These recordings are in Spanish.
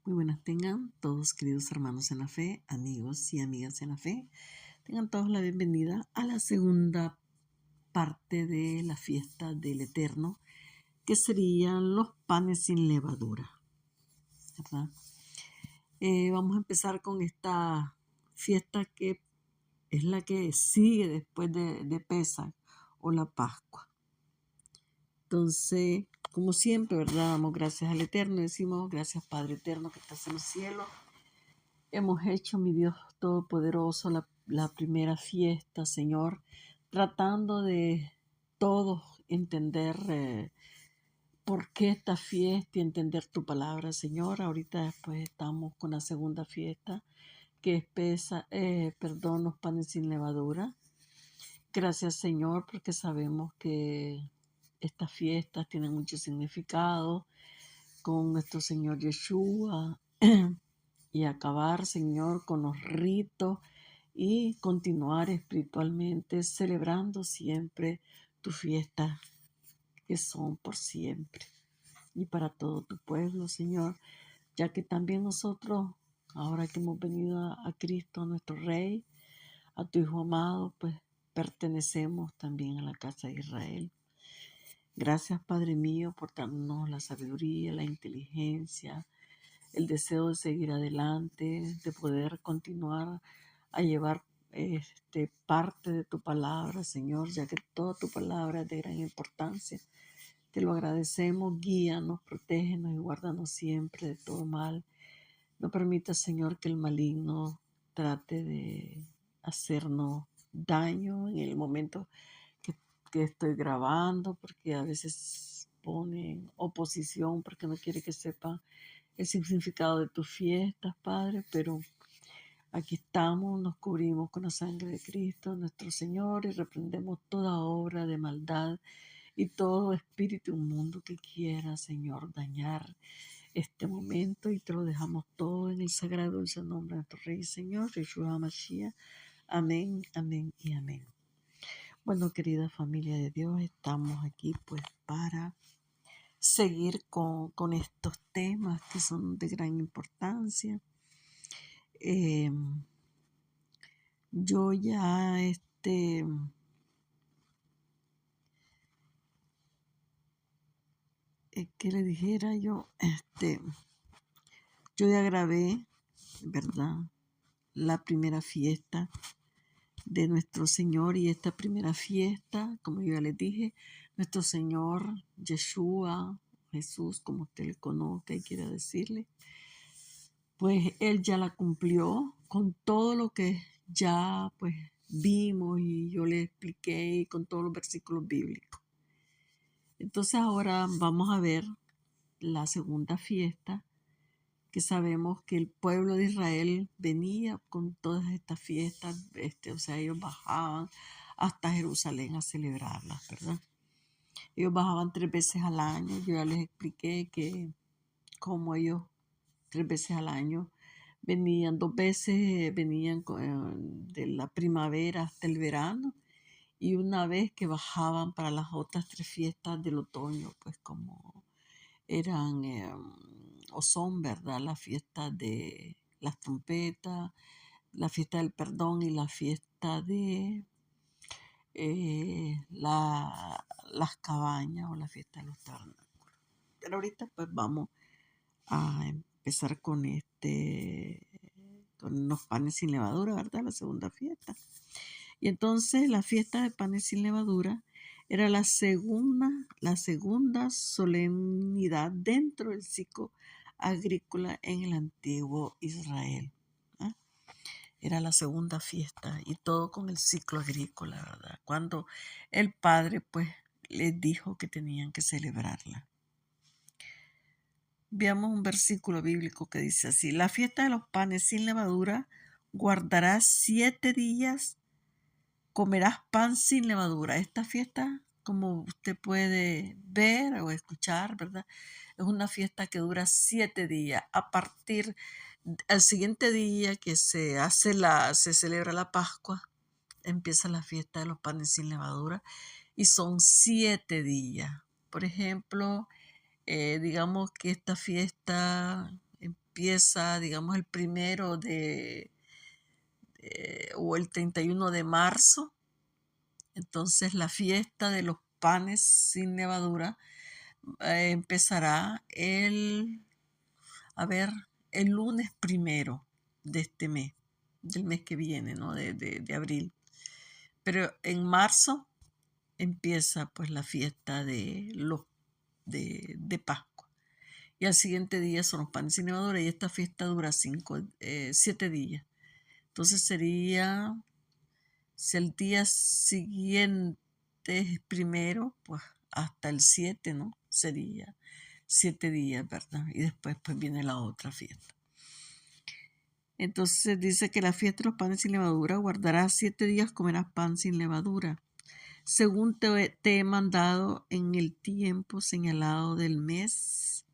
Muy buenas tengan todos, queridos hermanos en la fe, amigos y amigas en la fe. Tengan todos la bienvenida a la segunda parte de la fiesta del Eterno, que serían los panes sin levadura, ¿verdad? Vamos a empezar con esta fiesta que es la que sigue después de Pesaj o la Pascua. Entonces, como siempre, ¿verdad? Damos gracias al Eterno, decimos gracias Padre Eterno que estás en el cielo. Hemos hecho, mi Dios Todopoderoso, la primera fiesta, Señor, tratando de todos entender por qué esta fiesta y entender tu palabra, Señor. Ahorita después estamos con la segunda fiesta, que es los panes sin levadura. Gracias, Señor, porque sabemos que estas fiestas tienen mucho significado con nuestro Señor Yeshua. Y acabar, Señor, con los ritos y continuar espiritualmente celebrando siempre tus fiestas que son por siempre y para todo tu pueblo, Señor, ya que también nosotros, ahora que hemos venido a Cristo, nuestro Rey, a tu Hijo amado, pues pertenecemos también a la casa de Israel. Gracias, Padre mío, por darnos la sabiduría, la inteligencia, el deseo de seguir adelante, de poder continuar a llevar parte de tu palabra, Señor, ya que toda tu palabra es de gran importancia. Te lo agradecemos, guíanos, protégenos y guárdanos siempre de todo mal. No permita, Señor, que el maligno trate de hacernos daño en el momento que, que estoy grabando, porque a veces ponen oposición porque no quiere que sepa el significado de tus fiestas, Padre, pero aquí estamos, nos cubrimos con la sangre de Cristo, nuestro Señor, y reprendemos toda obra de maldad y todo espíritu inmundo que quiera, Señor, dañar este momento, y te lo dejamos todo en el sagrado dulce nombre de nuestro Rey, Señor, Yeshua Mashiach. Amén, amén y amén. Bueno, querida familia de Dios, estamos aquí pues para seguir con estos temas que son de gran importancia. Yo ya ¿qué le dijera yo? Yo ya grabé, ¿verdad? La primera fiesta de nuestro Señor, y esta primera fiesta, como yo ya les dije, nuestro Señor Yeshua, Jesús, como usted le conozca y quiera decirle, pues Él ya la cumplió con todo lo que ya pues vimos y yo le expliqué con todos los versículos bíblicos. Entonces ahora vamos a ver la segunda fiesta, que sabemos que el pueblo de Israel venía con todas estas fiestas, o sea, ellos bajaban hasta Jerusalén a celebrarlas, ¿verdad? Ellos bajaban 3 veces al año. Yo ya les expliqué que como ellos 3 veces al año venían, 2 veces venían de la primavera hasta el verano, y una vez que bajaban para las otras 3 fiestas del otoño, pues como eran o son, ¿verdad? La fiesta de las trompetas, la fiesta del perdón y la fiesta de las cabañas o la fiesta de los tabernáculos. Pero ahorita pues vamos a empezar con los panes sin levadura, ¿verdad? La segunda fiesta. Y entonces la fiesta de panes sin levadura era la segunda solemnidad dentro del ciclo agrícola en el antiguo Israel. ¿Ah? Era la segunda fiesta, y todo con el ciclo agrícola, ¿verdad? Cuando el Padre pues les dijo que tenían que celebrarla. Veamos un versículo bíblico que dice así: la fiesta de los panes sin levadura guardarás 7 días, comerás pan sin levadura. Esta fiesta, como usted puede ver o escuchar, ¿verdad? Es una fiesta que dura 7 días. A partir al siguiente día que se celebra la Pascua, empieza la fiesta de los panes sin levadura, y son 7 días. Por ejemplo, digamos que esta fiesta empieza, digamos, el 1 o el 31 de marzo. Entonces la fiesta de los panes sin levadura empezará el lunes 1 de este mes, del mes que viene, ¿no? De abril. Pero en marzo empieza pues la fiesta de Pascua. Y al siguiente día son los panes sin levadura y esta fiesta dura 7 días. Entonces sería, si el día siguiente es 1, pues hasta el 7, ¿no? Sería 7 días, ¿verdad? Y después pues viene la otra fiesta. Entonces dice que la fiesta de los panes sin levadura, guardarás 7 días, comerás pan sin levadura, según te he mandado en el tiempo señalado del mes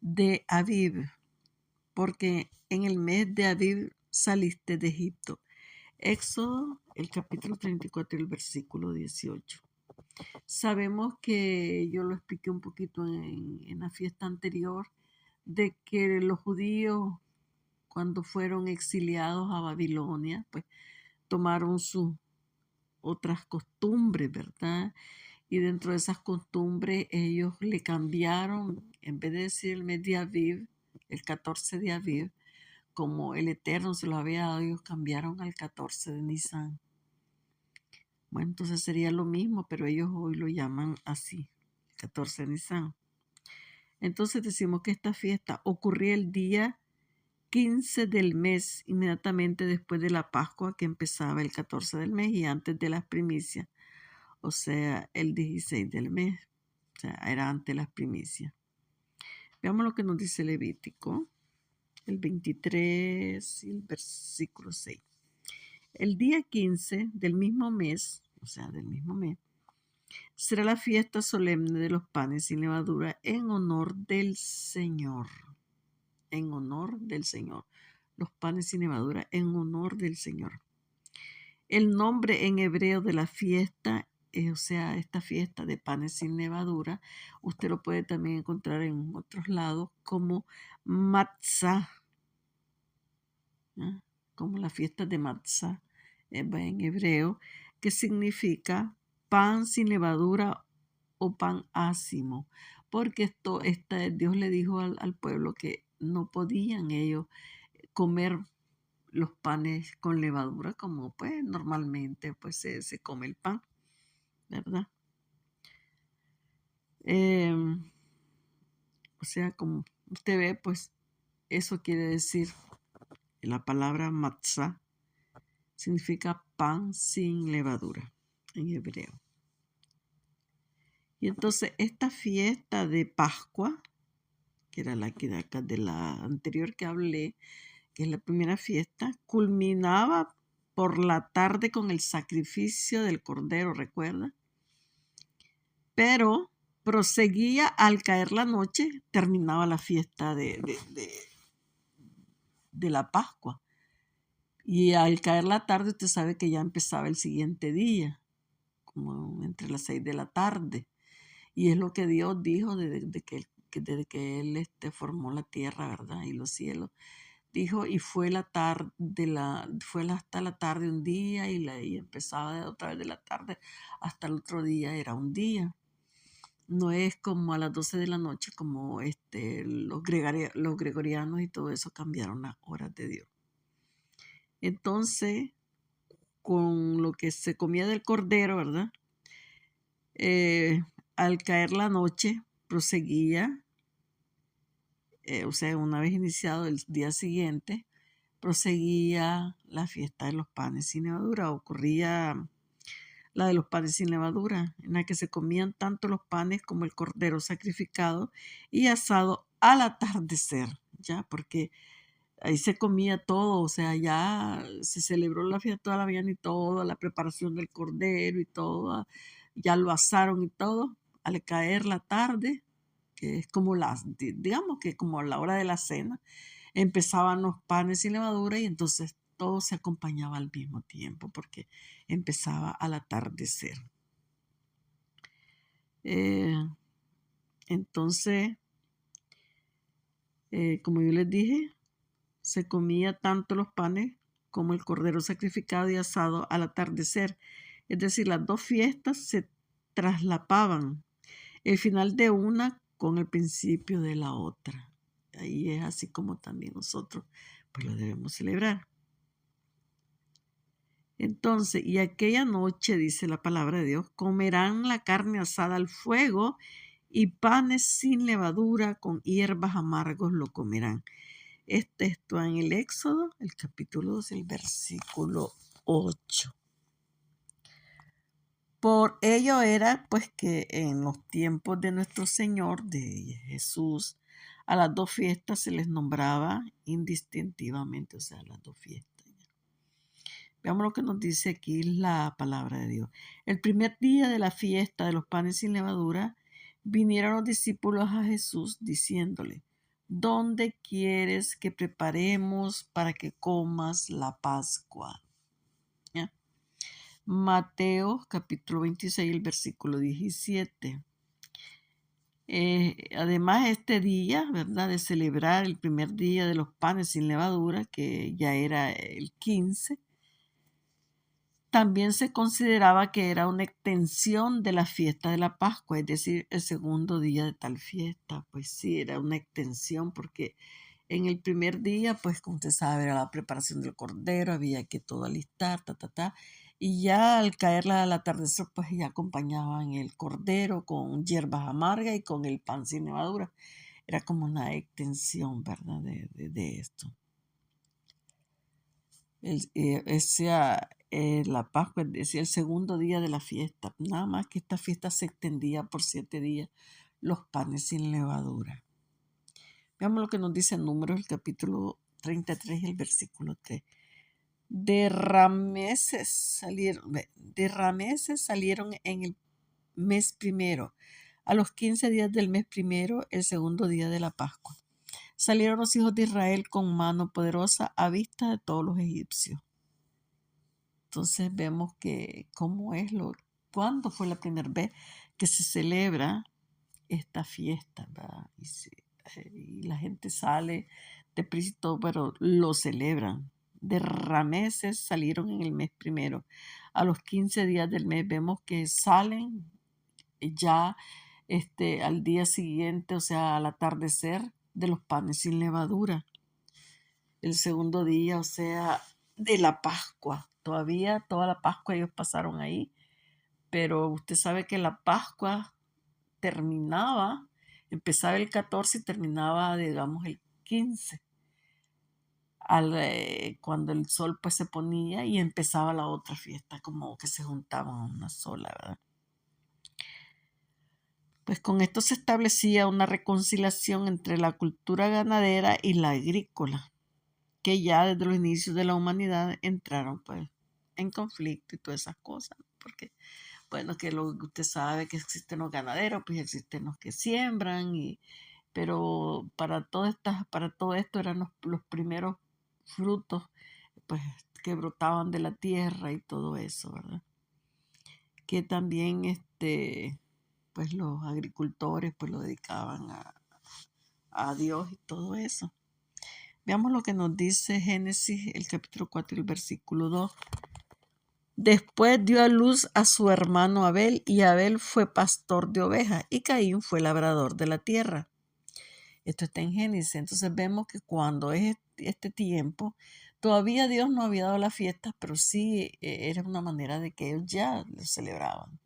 de Abib, porque en el mes de Abib saliste de Egipto. Éxodo, el capítulo 34, el versículo 18. Sabemos que yo lo expliqué un poquito en la fiesta anterior, de que los judíos, cuando fueron exiliados a Babilonia, pues tomaron sus otras costumbres, ¿verdad? Y dentro de esas costumbres ellos le cambiaron, en vez de decir el mes de Aviv, el 14 de Aviv, como el Eterno se lo había dado, ellos cambiaron al 14 de Nisan. Bueno, entonces sería lo mismo, pero ellos hoy lo llaman así, 14 de Nisan. Entonces decimos que esta fiesta ocurría el día 15 del mes, inmediatamente después de la Pascua, que empezaba el 14 del mes y antes de las primicias, o sea, el 16 del mes, o sea, era antes de las primicias. Veamos lo que nos dice Levítico, el 23 y el versículo 6. El día 15 del mismo mes, o sea, del mismo mes, será la fiesta solemne de los panes sin levadura en honor del Señor. En honor del Señor. Los panes sin levadura en honor del Señor. El nombre en hebreo de la fiesta, o sea, esta fiesta de panes sin levadura, usted lo puede también encontrar en otros lados como Matzah, ¿no? Como la fiesta de Matzah en hebreo, que significa pan sin levadura o pan ácimo, porque Dios le dijo al pueblo que no podían ellos comer los panes con levadura como pues normalmente pues se come el pan, ¿verdad? O sea, como usted ve, pues eso quiere decir, la palabra matzah significa pan sin levadura en hebreo. Y entonces esta fiesta de Pascua, que era la que de la anterior que hablé, que es la primera fiesta, culminaba por la tarde con el sacrificio del cordero, ¿recuerda? Pero proseguía al caer la noche, terminaba la fiesta de la Pascua. Y al caer la tarde, usted sabe que ya empezaba el siguiente día, como entre las 6 de la tarde. Y es lo que Dios dijo desde que Él formó la tierra, ¿verdad? Y los cielos. Dijo, y fue hasta la tarde un día y empezaba otra vez de la tarde hasta el otro día era un día. No es como a las 12 de la noche como los gregorianos y todo eso cambiaron las horas de Dios. Entonces, con lo que se comía del cordero, ¿verdad? Al caer la noche, proseguía, o sea, una vez iniciado el día siguiente, proseguía la fiesta de los panes sin levadura. Ocurría la de los panes sin levadura, en la que se comían tanto los panes como el cordero sacrificado y asado al atardecer, ¿ya? Porque ahí se comía todo, o sea, ya se celebró la fiesta toda la mañana y toda la preparación del cordero y todo, ya lo asaron y todo, al caer la tarde, que es como digamos que como la hora de la cena, empezaban los panes sin levadura y entonces todo se acompañaba al mismo tiempo porque empezaba al atardecer. Entonces, Como yo les dije, se comía tanto los panes como el cordero sacrificado y asado al atardecer. Es decir, las dos fiestas se traslapaban, el final de una con el principio de la otra. Ahí es así como también nosotros pues lo debemos celebrar. Entonces, y aquella noche, dice la palabra de Dios, comerán la carne asada al fuego y panes sin levadura con hierbas amargos lo comerán. Este está en el Éxodo, el capítulo 2, el versículo 8. Por ello era pues que en los tiempos de nuestro Señor, de Jesús, a las dos fiestas se les nombraba indistintivamente, o sea, las dos fiestas. Veamos lo que nos dice aquí la palabra de Dios. El primer día de la fiesta de los panes sin levadura, vinieron los discípulos a Jesús diciéndole, ¿dónde quieres que preparemos para que comas la Pascua? ¿Ya? Mateo capítulo 26, el versículo 17. Además, este día, ¿verdad? De celebrar el primer día de los panes sin levadura, que ya era el 15, también se consideraba que era una extensión de la fiesta de la Pascua, es decir, el segundo día de tal fiesta. Pues sí, era una extensión porque en el primer día, pues como usted sabe, era la preparación del cordero, había que todo alistar, y ya al caer al atardecer, pues ya acompañaban el cordero con hierbas amargas y con el pan sin levadura. Era como una extensión, ¿verdad? De esto. La Pascua, decía el segundo día de la fiesta. Nada más que esta fiesta se extendía por 7 días, los panes sin levadura. Veamos lo que nos dice en Números, el capítulo 33, el versículo 3. De Rameses salieron en el mes primero, a los 15 días del mes primero, el segundo día de la Pascua. Salieron los hijos de Israel con mano poderosa a vista de todos los egipcios. Entonces vemos que cuándo fue la primera vez que se celebra esta fiesta, ¿verdad? Y la gente sale de prisa, pero lo celebran. De Rameses salieron en el mes primero. A los 15 días del mes vemos que salen ya al día siguiente, o sea, al atardecer de los panes sin levadura. El segundo día, o sea, de la Pascua. Todavía toda la Pascua ellos pasaron ahí, pero usted sabe que la Pascua empezaba el 14 y terminaba, digamos, el 15, cuando el sol pues se ponía y empezaba la otra fiesta, como que se juntaban a una sola, ¿verdad? Pues con esto se establecía una reconciliación entre la cultura ganadera y la agrícola, que ya desde los inicios de la humanidad entraron pues en conflicto y todas esas cosas, porque bueno, que lo que usted sabe que existen los ganaderos, pues existen los que siembran, pero para todo esto eran los primeros frutos pues que brotaban de la tierra y todo eso, ¿verdad? Que también pues los agricultores pues lo dedicaban a Dios y todo eso. Veamos lo que nos dice Génesis, el capítulo 4, el versículo 2. Después dio a luz a su hermano Abel, y Abel fue pastor de ovejas, y Caín fue labrador de la tierra. Esto está en Génesis. Entonces vemos que cuando es este tiempo, todavía Dios no había dado las fiestas, pero sí era una manera de que ellos ya lo celebraban.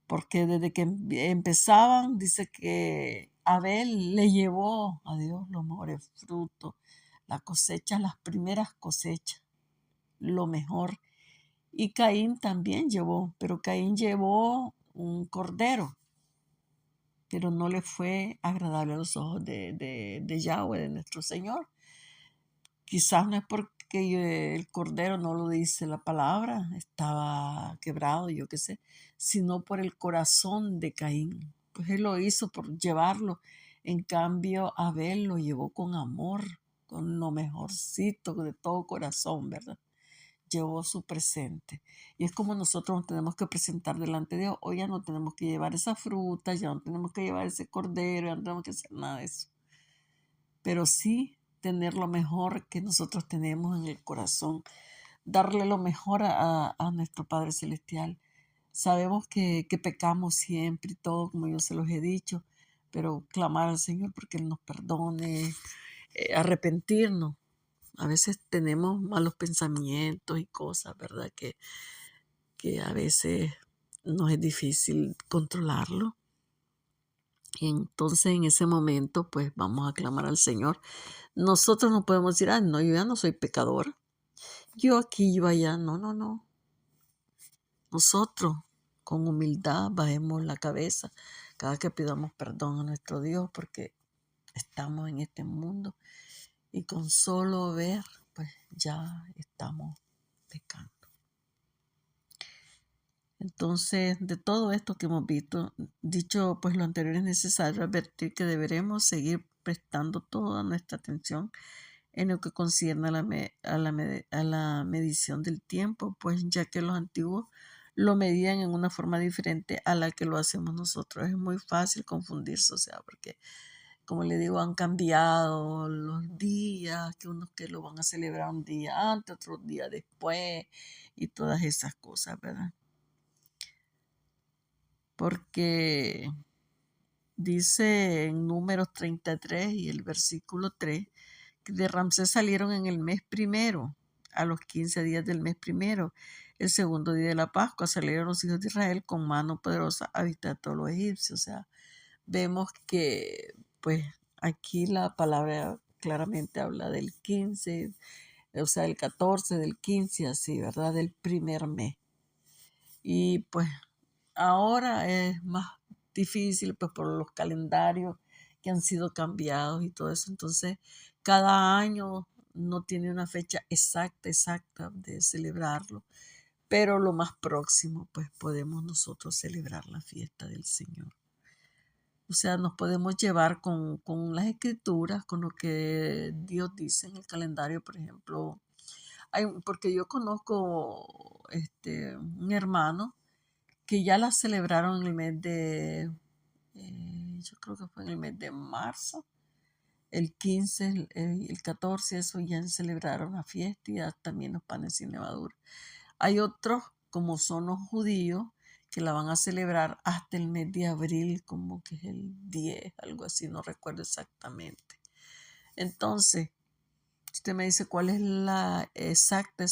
Porque desde que empezaban, dice que Abel le llevó a Dios los mejores frutos, la cosecha, las primeras cosechas, lo mejor. Y Caín también llevó, pero Caín llevó un cordero, pero no le fue agradable a los ojos de Yahweh, de nuestro Señor. Quizás no es porque el cordero no lo dice la palabra, estaba quebrado, yo qué sé, sino por el corazón de Caín. Pues él lo hizo por llevarlo. En cambio, Abel lo llevó con amor, con lo mejorcito, de todo corazón, ¿verdad? Llevó su presente. Y es como nosotros nos tenemos que presentar delante de Dios. Hoy ya no tenemos que llevar esa fruta, ya no tenemos que llevar ese cordero, ya no tenemos que hacer nada de eso. pero sí tener lo mejor que nosotros tenemos en el corazón, darle lo mejor a nuestro Padre Celestial. Sabemos que pecamos siempre y todo, como yo se los he dicho, pero clamar al Señor porque Él nos perdone, arrepentirnos. A veces tenemos malos pensamientos y cosas, ¿verdad? Que a veces nos es difícil controlarlo. Y entonces en ese momento, pues vamos a clamar al Señor. Nosotros no podemos decir, ah, no, yo ya no soy pecador. Yo aquí, yo allá. No, no, no. Nosotros con humildad bajemos la cabeza cada que pidamos perdón a nuestro Dios porque estamos en este mundo y con solo ver, pues ya estamos pecando. Entonces, de todo esto que hemos visto, dicho pues lo anterior, es necesario advertir que deberemos seguir prestando toda nuestra atención en lo que concierne a la medición del tiempo, pues ya que los antiguos lo medían en una forma diferente a la que lo hacemos nosotros. Es muy fácil confundirse, o sea, porque como le digo, han cambiado los días, que unos que lo van a celebrar un día antes, otros día después, y todas esas cosas, ¿verdad? Porque dice en Números 33 y el versículo 3 que de Ramsés salieron en el mes primero, a los 15 días del mes primero, el segundo día de la Pascua, salieron los hijos de Israel con mano poderosa a visitar a todos los egipcios. O sea, vemos que pues aquí la palabra claramente habla del 15, o sea, del 14, del 15, así, ¿verdad? Del primer mes. Y pues ahora es más difícil pues por los calendarios que han sido cambiados y todo eso. Entonces, cada año no tiene una fecha exacta de celebrarlo, pero lo más próximo pues podemos nosotros celebrar la fiesta del Señor. O sea, nos podemos llevar con las escrituras, con lo que Dios dice en el calendario, por ejemplo. Porque yo conozco un hermano que ya la celebraron en el mes de, yo creo que fue en el mes de marzo, el 15, el 14, eso ya celebraron la fiesta y ya también los panes sin levadura. Hay otros, como son los judíos, que la van a celebrar hasta el mes de abril, como que es el 10, algo así, no recuerdo exactamente. Entonces, si usted me dice cuál es la exacta,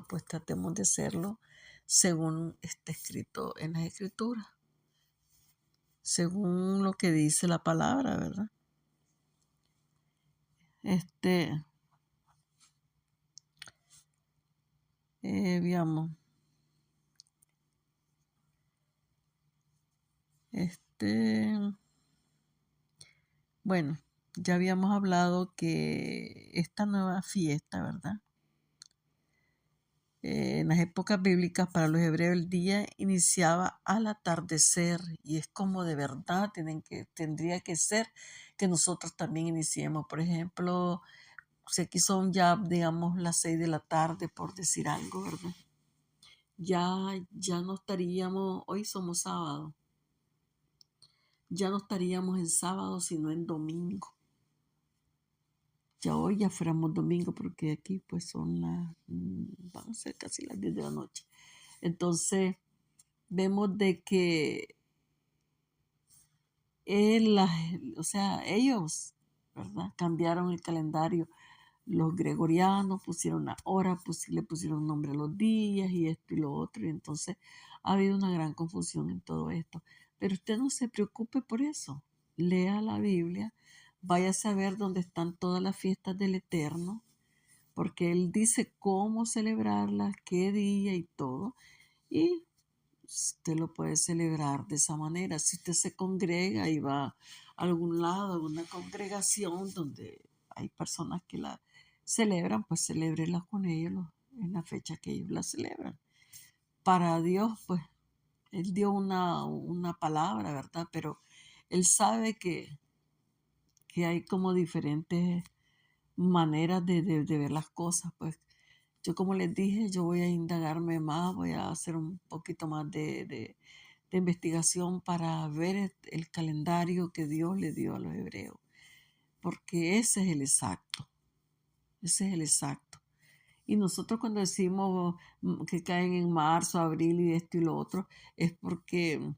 pues tratemos de hacerlo según está escrito en las escrituras, según lo que dice la palabra, ¿verdad? Veamos. Bueno, ya habíamos hablado que esta nueva fiesta, ¿verdad? En las épocas bíblicas para los hebreos el día iniciaba al atardecer y es como de verdad tendría que ser que nosotros también iniciemos. Por ejemplo, si aquí son ya, digamos, las 6 de la tarde, por decir algo, ¿verdad? Ya no estaríamos, hoy somos sábado, ya no estaríamos en sábado, sino en domingo. Ya hoy ya fuéramos domingo porque aquí pues van a ser casi las 10 de la noche. Entonces vemos de que o sea, ellos, ¿verdad? Cambiaron el calendario. Los gregorianos pusieron la hora, le pusieron nombre a los días y esto y lo otro. Y entonces ha habido una gran confusión en todo esto. Pero usted no se preocupe por eso. Lea la Biblia, vaya a saber dónde están todas las fiestas del Eterno, porque Él dice cómo celebrarlas, qué día y todo. Y usted lo puede celebrar de esa manera. Si usted se congrega y va a algún lado, a una congregación donde hay personas que la celebran, pues celébrela con ellos en la fecha que ellos la celebran. Para Dios, pues, Él dio una palabra, ¿verdad? Pero Él sabe que hay como diferentes maneras de ver las cosas, pues. Yo como les dije, yo voy a indagarme más, voy a hacer un poquito más de investigación para ver el calendario que Dios le dio a los hebreos. porque ese es el exacto. Ese es el exacto. Y nosotros cuando decimos que caen en marzo, abril y esto y lo otro, es porque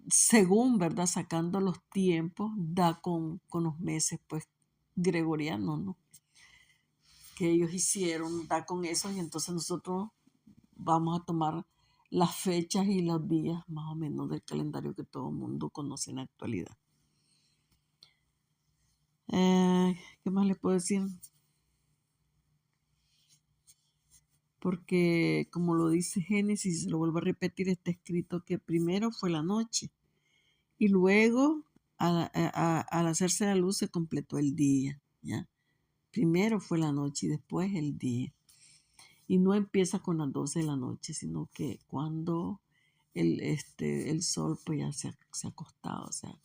según, ¿verdad? Sacando los tiempos, da con los meses, pues, gregorianos, ¿no? Que ellos hicieron, da con eso, y entonces nosotros vamos a tomar las fechas y los días más o menos del calendario que todo el mundo conoce en la actualidad. ¿Qué más les puedo decir? Porque como lo dice Génesis, se lo vuelvo a repetir, está escrito que primero fue la noche y luego al hacerse la luz se completó el día, ¿ya? Primero fue la noche y después el día. Y no empieza con las 12 de la noche, sino que cuando el sol pues ya se ha acostado, o sea,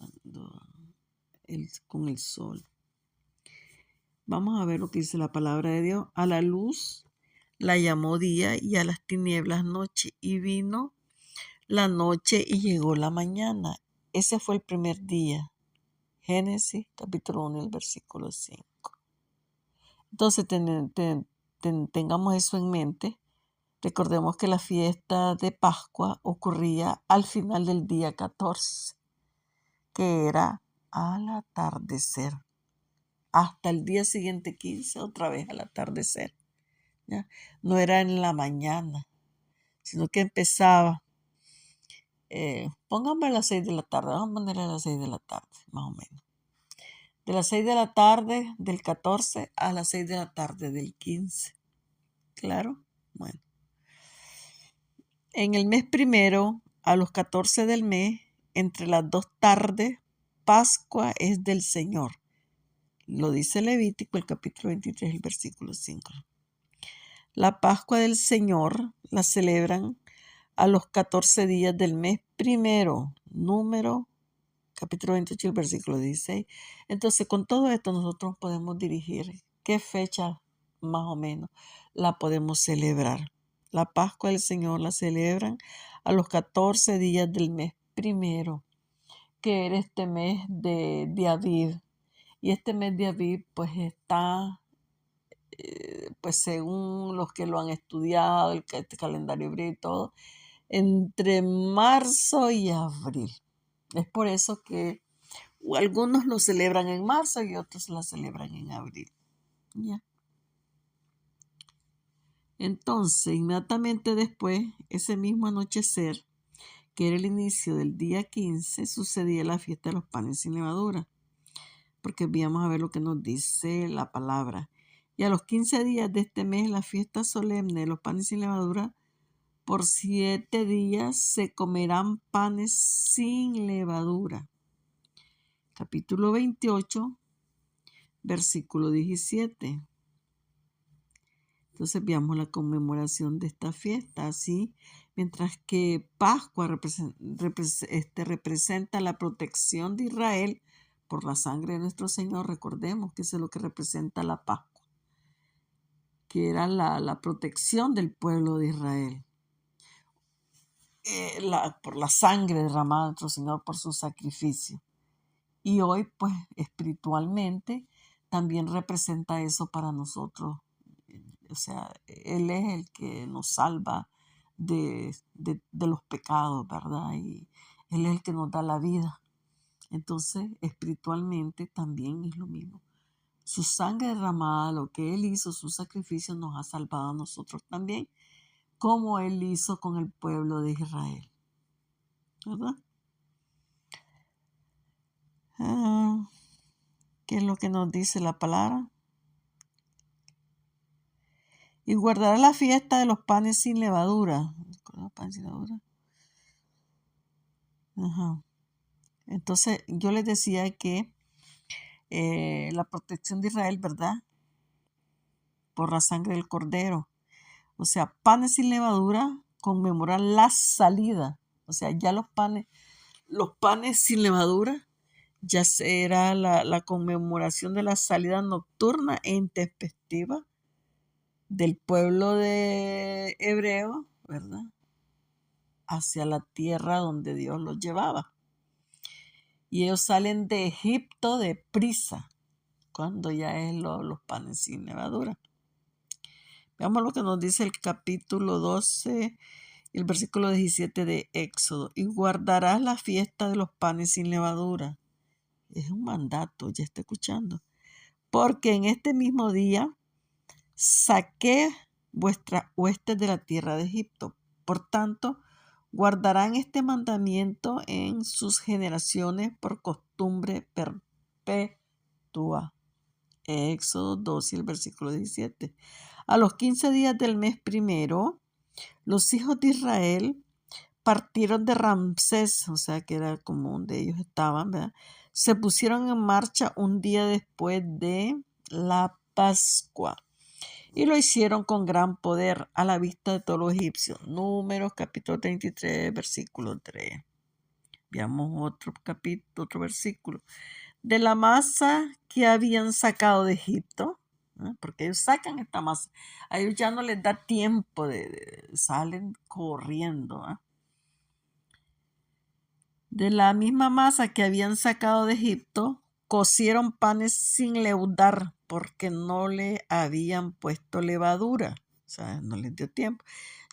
con el sol. Vamos a ver lo que dice la palabra de Dios. A la luz la llamó día y a las tinieblas noche. Y vino la noche y llegó la mañana. Ese fue el primer día. Génesis capítulo 1, el versículo 5. Entonces tengamos eso en mente. Recordemos que la fiesta de Pascua ocurría al final del día 14, que era al atardecer. Hasta el día siguiente 15, otra vez al atardecer. ¿Ya? No era en la mañana, sino que empezaba, pónganme a las 6 de la tarde, vamos a ponerle a las 6 de la tarde, más o menos. De las 6 de la tarde del 14 a las 6 de la tarde del 15. ¿Claro? Bueno. En el mes primero, a los 14 del mes, entre las 2 tardes, Pascua es del Señor. Lo dice Levítico, el capítulo 23, el versículo 5. La Pascua del Señor la celebran a los 14 días del mes primero, número, capítulo 28, el versículo 16. Entonces, con todo esto nosotros podemos dirigir qué fecha más o menos la podemos celebrar. La Pascua del Señor la celebran a los 14 días del mes primero, que era este mes de Aviv. Y este mes de Aviv pues está, pues según los que lo han estudiado, este calendario hebreo y todo, entre marzo y abril. Es por eso que algunos lo celebran en marzo y otros la celebran en abril. ¿Ya? Entonces, inmediatamente después, ese mismo anochecer, que era el inicio del día 15, sucedía la fiesta de los panes sin levadura. Porque vamos a ver lo que nos dice la palabra. Y a los 15 días de este mes, la fiesta solemne de los panes sin levadura, por 7 días se comerán panes sin levadura. Capítulo 28, versículo 17. Entonces veamos la conmemoración de esta fiesta. Así, mientras que Pascua representa la protección de Israel por la sangre de nuestro Señor, recordemos que eso es lo que representa la Pascua, que era la protección del pueblo de Israel. Por la sangre derramada de nuestro Señor por su sacrificio. Y hoy, pues, espiritualmente, también representa eso para nosotros. O sea, Él es el que nos salva de los pecados, ¿verdad? Y Él es el que nos da la vida. Entonces, espiritualmente también es lo mismo. Su sangre derramada, lo que Él hizo, su sacrificio, nos ha salvado a nosotros también, como Él hizo con el pueblo de Israel. ¿Verdad? ¿Qué es lo que nos dice la palabra? Y guardará la fiesta de los panes sin levadura. ¿Los panes sin levadura? Ajá. Entonces, yo les decía que la protección de Israel, ¿verdad? Por la sangre del cordero. O sea, panes sin levadura conmemoran la salida. O sea, ya los panes sin levadura ya será la conmemoración de la salida nocturna e intempestiva del pueblo de hebreo, ¿verdad? Hacia la tierra donde Dios los llevaba. y ellos salen de Egipto deprisa, cuando ya es los panes sin levadura. Veamos lo que nos dice el capítulo 12, el versículo 17 de Éxodo. Y guardarás la fiesta de los panes sin levadura. Es un mandato, ya está escuchando. Porque en este mismo día saqué vuestras huestes de la tierra de Egipto. Por tanto, guardarán este mandamiento en sus generaciones por costumbre perpetua. Éxodo 12, el versículo 17. A los 15 días del mes primero, los hijos de Israel partieron de Ramsés, o sea que era como donde ellos estaban, ¿verdad? Se pusieron en marcha un día después de la Pascua y lo hicieron con gran poder a la vista de todos los egipcios. Números capítulo 33, versículo 3. Veamos otro capítulo, otro versículo. De la masa que habían sacado de Egipto, ¿no? Porque ellos sacan esta masa, a ellos ya no les da tiempo salen corriendo, ¿no? De la misma masa que habían sacado de Egipto, cocieron panes sin leudar, porque no le habían puesto levadura, o sea, no les dio tiempo,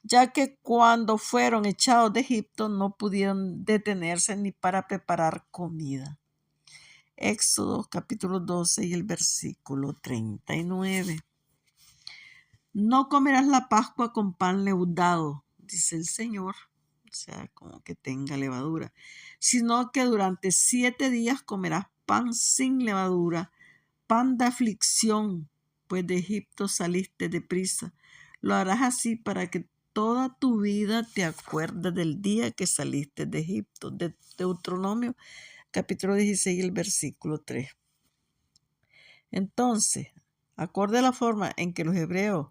ya que cuando fueron echados de Egipto no pudieron detenerse ni para preparar comida. Éxodo capítulo 12 y el versículo 39. No comerás la Pascua con pan leudado, dice el Señor, o sea, como que tenga levadura, sino que durante 7 días comerás pan sin levadura, pan de aflicción, pues de Egipto saliste deprisa. Lo harás así para que toda tu vida te acuerdes del día que saliste de Egipto. De Deuteronomio capítulo 16, el versículo 3. Entonces, acorde a la forma en que los hebreos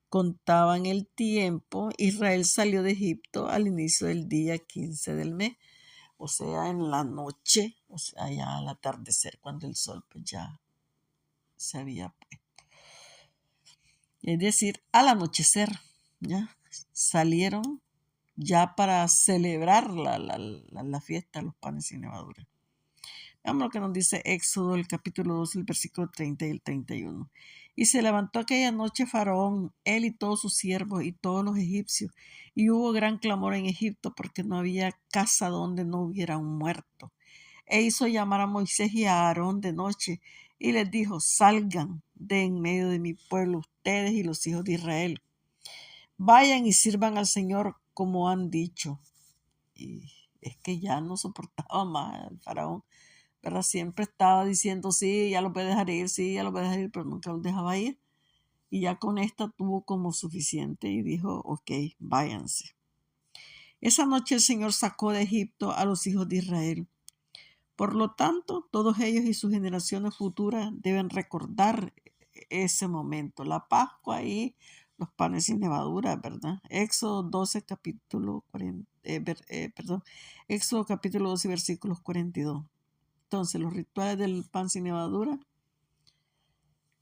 contaban el tiempo, Israel salió de Egipto al inicio del día 15 del mes, o sea, en la noche, o sea, ya al atardecer, cuando el sol pues ya se había puesto. Es decir, al anochecer, ya salieron ya para celebrar la fiesta de los panes sin levadura. Veamos lo que nos dice Éxodo, el capítulo 2, el versículo 30 y el 31. Y se levantó aquella noche Faraón, él y todos sus siervos y todos los egipcios, y hubo gran clamor en Egipto porque no había casa donde no hubiera un muerto. E hizo llamar a Moisés y a Aarón de noche y les dijo: salgan de en medio de mi pueblo ustedes y los hijos de Israel. Vayan y sirvan al Señor como han dicho. Y es que ya no soportaba más el Faraón, ¿verdad? Siempre estaba diciendo: sí, ya lo voy a dejar ir, sí, ya lo voy a dejar ir, pero nunca lo dejaba ir. Y ya con esta tuvo como suficiente y dijo: ok, váyanse. Esa noche el Señor sacó de Egipto a los hijos de Israel. Por lo tanto, todos ellos y sus generaciones futuras deben recordar ese momento, la Pascua y los panes sin levadura, ¿verdad? Éxodo 12, capítulo 40, Éxodo capítulo 12, versículos 42. Entonces, los rituales del pan sin levadura,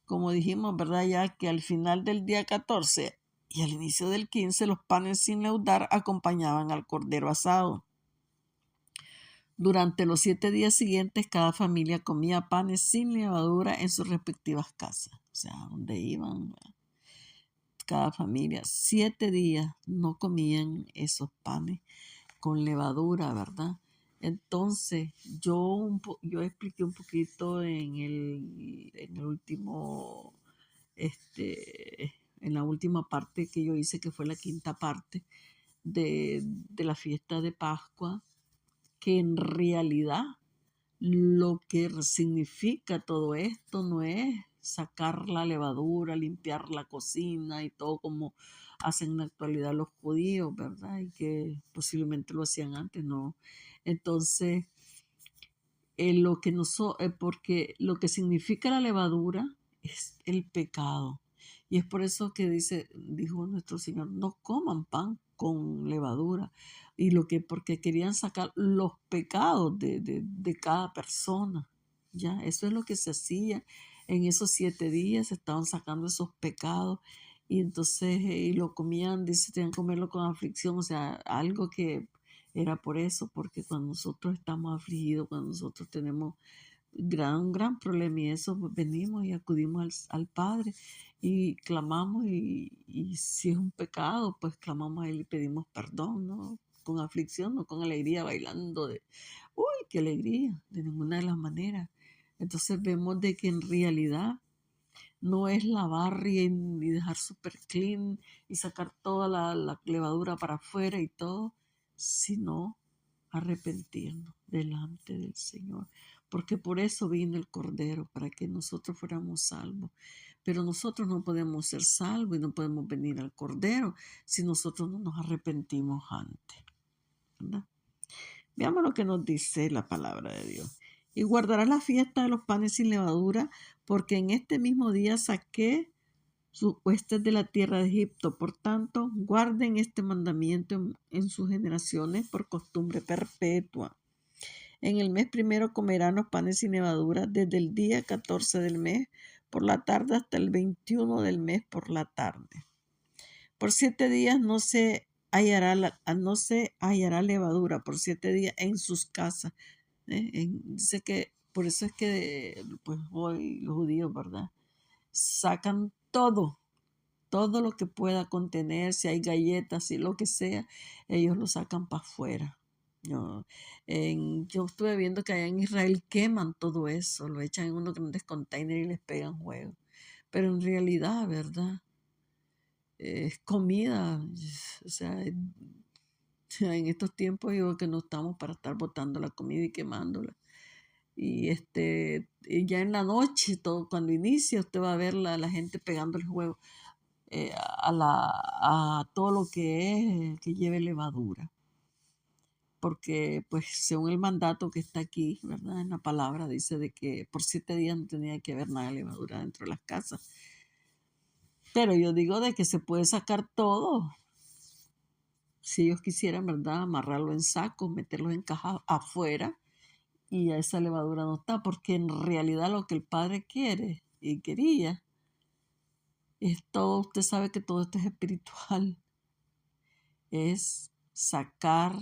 como dijimos, ¿verdad? Ya que al final del día 14 y al inicio del 15, los panes sin leudar acompañaban al cordero asado. Durante los 7 días siguientes, cada familia comía panes sin levadura en sus respectivas casas. O sea, donde iban, cada familia, 7 días no comían esos panes con levadura, ¿verdad? Entonces, yo expliqué un poquito en el último, en la última parte que yo hice, que fue la quinta parte de la fiesta de Pascua, que en realidad lo que significa todo esto no es sacar la levadura, limpiar la cocina y todo como hacen en la actualidad los judíos, ¿verdad? Y que posiblemente lo hacían antes, ¿no? Entonces, porque lo que significa la levadura es el pecado. Y es por eso que dijo nuestro Señor: no coman pan con levadura. Y porque querían sacar los pecados de cada persona. Ya, eso es lo que se hacía en esos 7 días, se estaban sacando esos pecados. Y entonces, y lo comían, dice, tenían que comerlo con aflicción, o sea, algo que Era por eso, porque cuando nosotros estamos afligidos, cuando nosotros tenemos un gran problema y eso, pues venimos y acudimos al Padre y clamamos y si es un pecado, pues clamamos a Él y pedimos perdón, ¿no? Con aflicción, no con alegría, bailando de, uy, qué alegría, de ninguna de las maneras. Entonces vemos de que en realidad no es lavar y dejar súper clean y sacar toda la levadura para afuera y todo, sino arrepentirnos delante del Señor. Porque por eso vino el Cordero, para que nosotros fuéramos salvos. Pero nosotros no podemos ser salvos y no podemos venir al Cordero si nosotros no nos arrepentimos antes, ¿verdad? Veamos lo que nos dice la palabra de Dios. Y guardarás la fiesta de los panes sin levadura, porque en este mismo día saqué sus huestes de la tierra de Egipto. Por tanto, guarden este mandamiento en sus generaciones por costumbre perpetua. En el mes primero comerán los panes sin levadura desde el día 14 del mes por la tarde hasta el 21 del mes por la tarde. Por 7 días no se hallará levadura, por 7 días en sus casas. Dice que por eso es que pues hoy los judíos, ¿verdad? Sacan todo lo que pueda contener, si hay galletas, si lo que sea, ellos lo sacan para afuera. Yo estuve viendo que allá en Israel queman todo eso, lo echan en unos grandes containers y les pegan juego. Pero en realidad, ¿verdad? Es comida, o sea, en estos tiempos yo que no estamos para estar botando la comida y quemándola. Y ya en la noche, todo, cuando inicia, usted va a ver la gente pegando el juego a todo lo que lleve levadura. Porque pues según el mandato que está aquí, ¿verdad? En la palabra dice de que por 7 días no tenía que haber nada de levadura dentro de las casas. Pero yo digo de que se puede sacar todo. Si ellos quisieran, ¿verdad? Amarrarlo en sacos, meterlos en cajas afuera y a esa levadura no está, porque en realidad lo que el Padre quiere y quería es todo, usted sabe que todo esto es espiritual, es sacar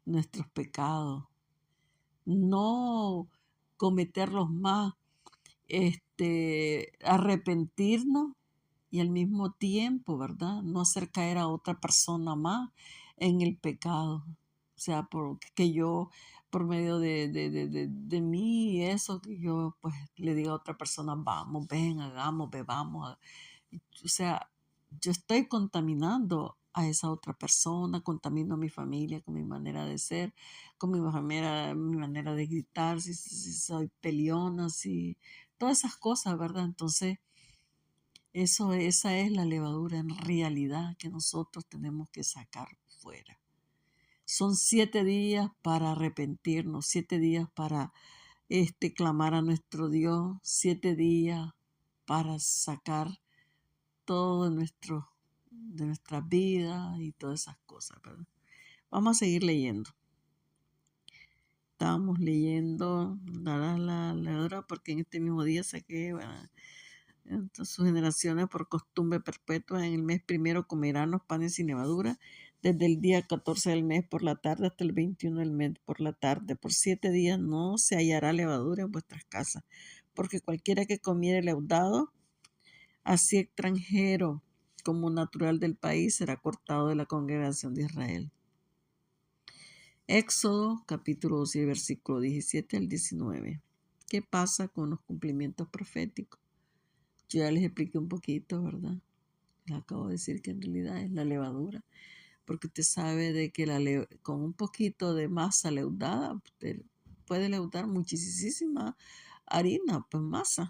nuestros pecados, no cometerlos más, arrepentirnos y al mismo tiempo, ¿verdad? No hacer caer a otra persona más en el pecado. O sea, porque yo, por medio de mí y eso, que yo pues le diga a otra persona, vamos, ven, hagamos, bebamos. O sea, yo estoy contaminando a esa otra persona, contamino a mi familia con mi manera de ser, con mi manera de gritar, si soy peleona, si todas esas cosas, ¿verdad? Entonces, esa es la levadura en realidad que nosotros tenemos que sacar fuera. Son 7 días para arrepentirnos, 7 días para clamar a nuestro Dios, 7 días para sacar todo de nuestra vida y todas esas cosas, ¿verdad? Vamos a seguir leyendo. Estábamos leyendo la levadura porque en este mismo día saqué, bueno, entonces, sus generaciones por costumbre perpetua en el mes primero comerán los panes sin levadura desde el día 14 del mes por la tarde hasta el 21 del mes por la tarde. Por 7 días no se hallará levadura en vuestras casas, porque cualquiera que comiere leudado, así extranjero como natural del país, será cortado de la congregación de Israel. Éxodo capítulo 12, versículo 17 al 19. ¿Qué pasa con los cumplimientos proféticos? Yo ya les expliqué un poquito, ¿verdad? Les acabo de decir que en realidad es la levadura, porque usted sabe de que con un poquito de masa leudada, usted puede leudar muchísima harina, pues masa.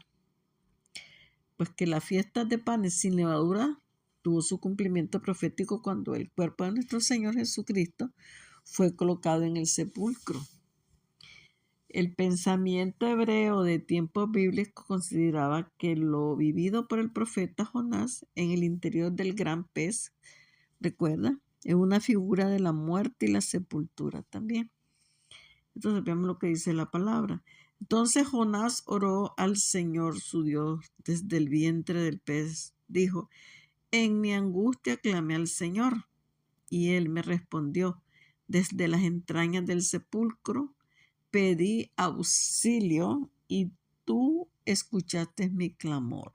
Pues que la fiesta de panes sin levadura tuvo su cumplimiento profético cuando el cuerpo de nuestro Señor Jesucristo fue colocado en el sepulcro. El pensamiento hebreo de tiempos bíblicos consideraba que lo vivido por el profeta Jonás en el interior del gran pez, recuerda, es una figura de la muerte y la sepultura también. Entonces veamos lo que dice la palabra. Entonces Jonás oró al Señor su Dios desde el vientre del pez. Dijo, en mi angustia clamé al Señor y él me respondió. desde las entrañas del sepulcro pedí auxilio y tú escuchaste mi clamor.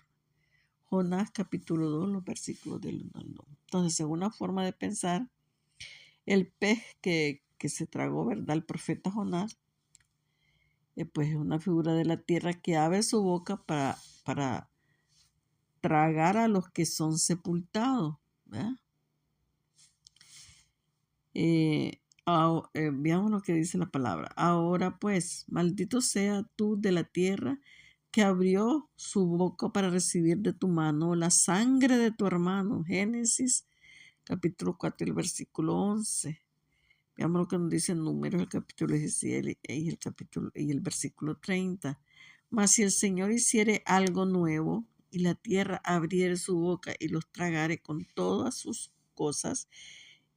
Jonás capítulo 2, los versículos del 1 al 2. Entonces, según una forma de pensar, el pez que se tragó, ¿verdad? El profeta Jonás, pues es una figura de la tierra que abre su boca para tragar a los que son sepultados, ¿verdad? Veamos lo que dice la palabra. Ahora pues, maldito sea tú de la tierra que abrió su boca para recibir de tu mano la sangre de tu hermano. Génesis capítulo 4, el versículo 11. Veamos lo que nos dice en Números, el capítulo 16 y el versículo 30. Mas si el Señor hiciere algo nuevo y la tierra abriere su boca y los tragare con todas sus cosas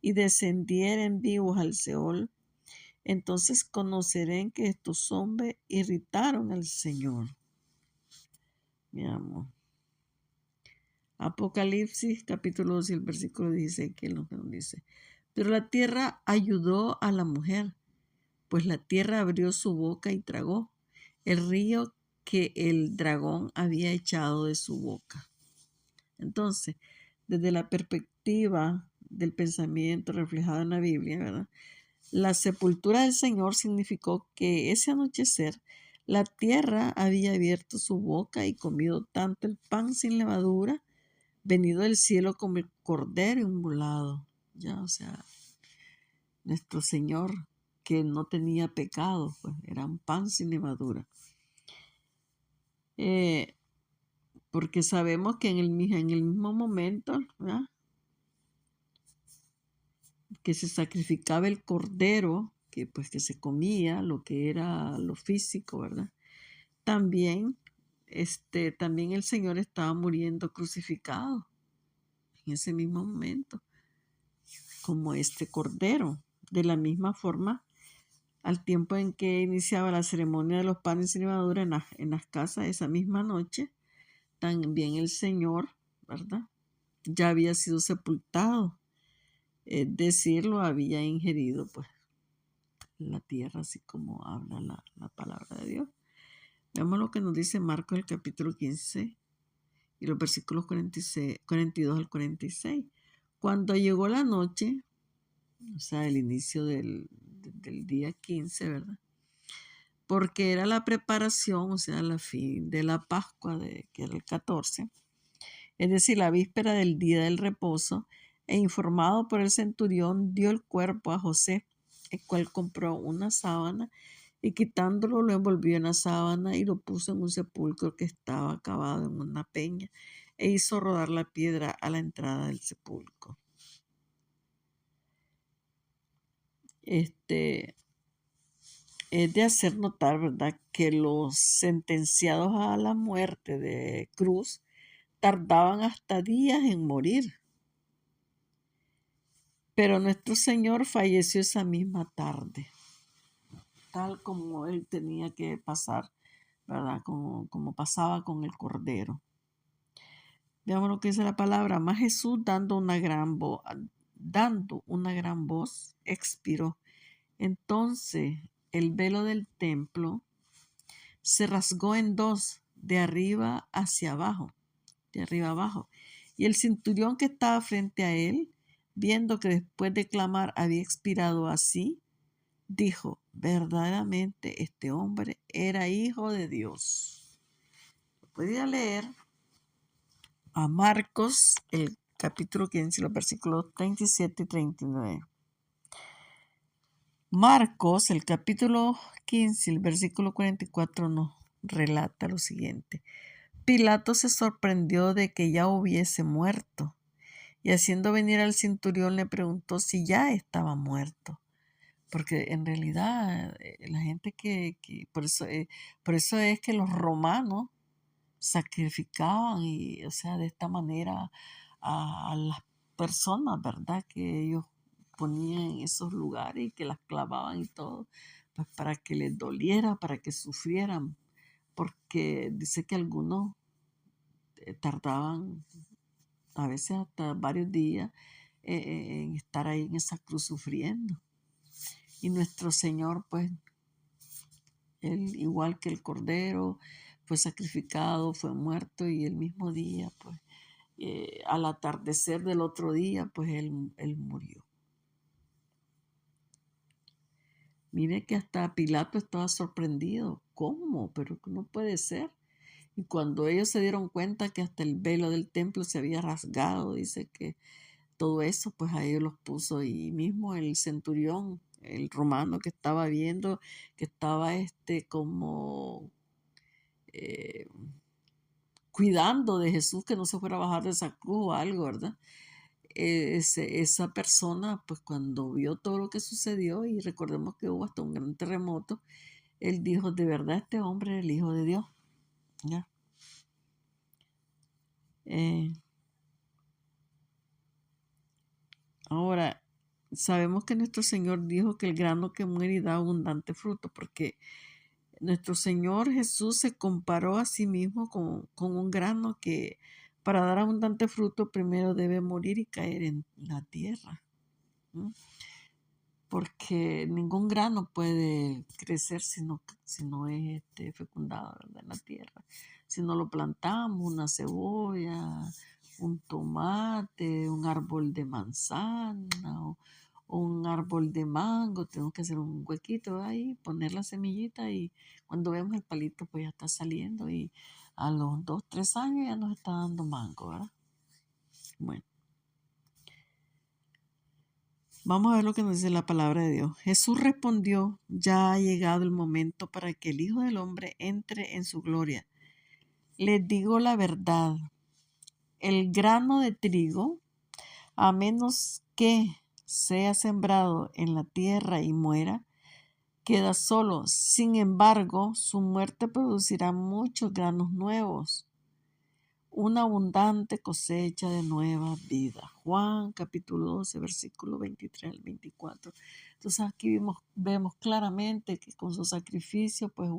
y descendieren vivos al Seol, entonces conocerán que estos hombres irritaron al Señor. Veamos. Apocalipsis capítulo 2 y el versículo 16, que es lo que nos dice. Pero la tierra ayudó a la mujer, pues la tierra abrió su boca y tragó el río que el dragón había echado de su boca. Entonces, desde la perspectiva del pensamiento reflejado en la Biblia, ¿verdad? La sepultura del Señor significó que ese anochecer la tierra había abierto su boca y comido tanto el pan sin levadura, venido del cielo, como el cordero inmolado. Ya, o sea, nuestro Señor, que no tenía pecado, pues era un pan sin levadura. Porque sabemos que en el mismo momento, ¿verdad?, que se sacrificaba el cordero, que pues que se comía lo que era lo físico, ¿verdad? También, también el Señor estaba muriendo crucificado en ese mismo momento, como este cordero. De la misma forma, al tiempo en que iniciaba la ceremonia de los panes sin levadura en las casas esa misma noche, también el Señor, ¿verdad?, ya había sido sepultado. Es decir, lo había ingerido pues la tierra, así como habla la palabra de Dios. Veamos lo que nos dice Marcos el capítulo 15 y los versículos 42 al 46. Cuando llegó la noche, o sea, el inicio del día 15, ¿verdad?, porque era la preparación, o sea, la fin de la Pascua, que era el 14, es decir, la víspera del día del reposo, e informado por el centurión, dio el cuerpo a José, el cual compró una sábana y quitándolo lo envolvió en la sábana y lo puso en un sepulcro que estaba cavado en una peña, e hizo rodar la piedra a la entrada del sepulcro. Es de hacer notar, ¿verdad?, que los sentenciados a la muerte de cruz tardaban hasta días en morir. Pero nuestro Señor falleció esa misma tarde, tal como Él tenía que pasar, ¿verdad? Como pasaba con el Cordero. Veamos lo que dice la palabra. Mas Jesús, dando una gran voz, expiró. Entonces el velo del templo se rasgó en dos, de arriba hacia abajo, de arriba abajo. Y el centurión que estaba frente a él, viendo que después de clamar había expirado así, dijo: verdaderamente este hombre era hijo de Dios. Podría leer a Marcos, el capítulo 15, los versículos 37 y 39. Marcos, el capítulo 15, el versículo 44 nos relata lo siguiente. Pilato se sorprendió de que ya hubiese muerto, y haciendo venir al centurión le preguntó si ya estaba muerto. Porque en realidad la gente por eso es que los romanos sacrificaban, y o sea, de esta manera a las personas, ¿verdad?, que ellos ponían en esos lugares y que las clavaban y todo, pues para que les doliera, para que sufrieran, porque dice que algunos tardaban a veces hasta varios días en estar ahí en esa cruz sufriendo. Y nuestro Señor, pues, Él, igual que el Cordero, fue sacrificado, fue muerto y el mismo día, pues, al atardecer del otro día, pues, Él murió. Mire que hasta Pilato estaba sorprendido. ¿Cómo? Pero no puede ser. Y cuando ellos se dieron cuenta que hasta el velo del templo se había rasgado, dice que todo eso, pues a ellos los puso. Y mismo el centurión, el romano que estaba viendo, que estaba como eh, cuidando de Jesús, que no se fuera a bajar de esa cruz o algo, ¿verdad? Esa persona, pues cuando vio todo lo que sucedió, y recordemos que hubo hasta un gran terremoto, él dijo, de verdad este hombre es el Hijo de Dios. ¿Ya? Ahora, sabemos que nuestro Señor dijo que el grano que muere da abundante fruto, porque nuestro Señor Jesús se comparó a sí mismo con un grano que para dar abundante fruto primero debe morir y caer en la tierra. ¿No? Porque ningún grano puede crecer si no es fecundado, ¿verdad? En la tierra. Si no lo plantamos, una cebolla, un tomate, un árbol de manzana o un árbol de mango, tenemos que hacer un huequito ahí, poner la semillita y cuando vemos el palito pues ya está saliendo y a los 2, 3 años ya nos está dando mango, ¿verdad? Bueno. Vamos a ver lo que nos dice la palabra de Dios. Jesús respondió, ya ha llegado el momento para que el Hijo del Hombre entre en su gloria. Les digo la verdad, el grano de trigo, a menos que sea sembrado en la tierra y muera, queda solo. Sin embargo, su muerte producirá muchos granos nuevos, una abundante cosecha de nueva vida. Juan capítulo 12, versículo 23 al 24. Entonces aquí vemos claramente que con su sacrificio pues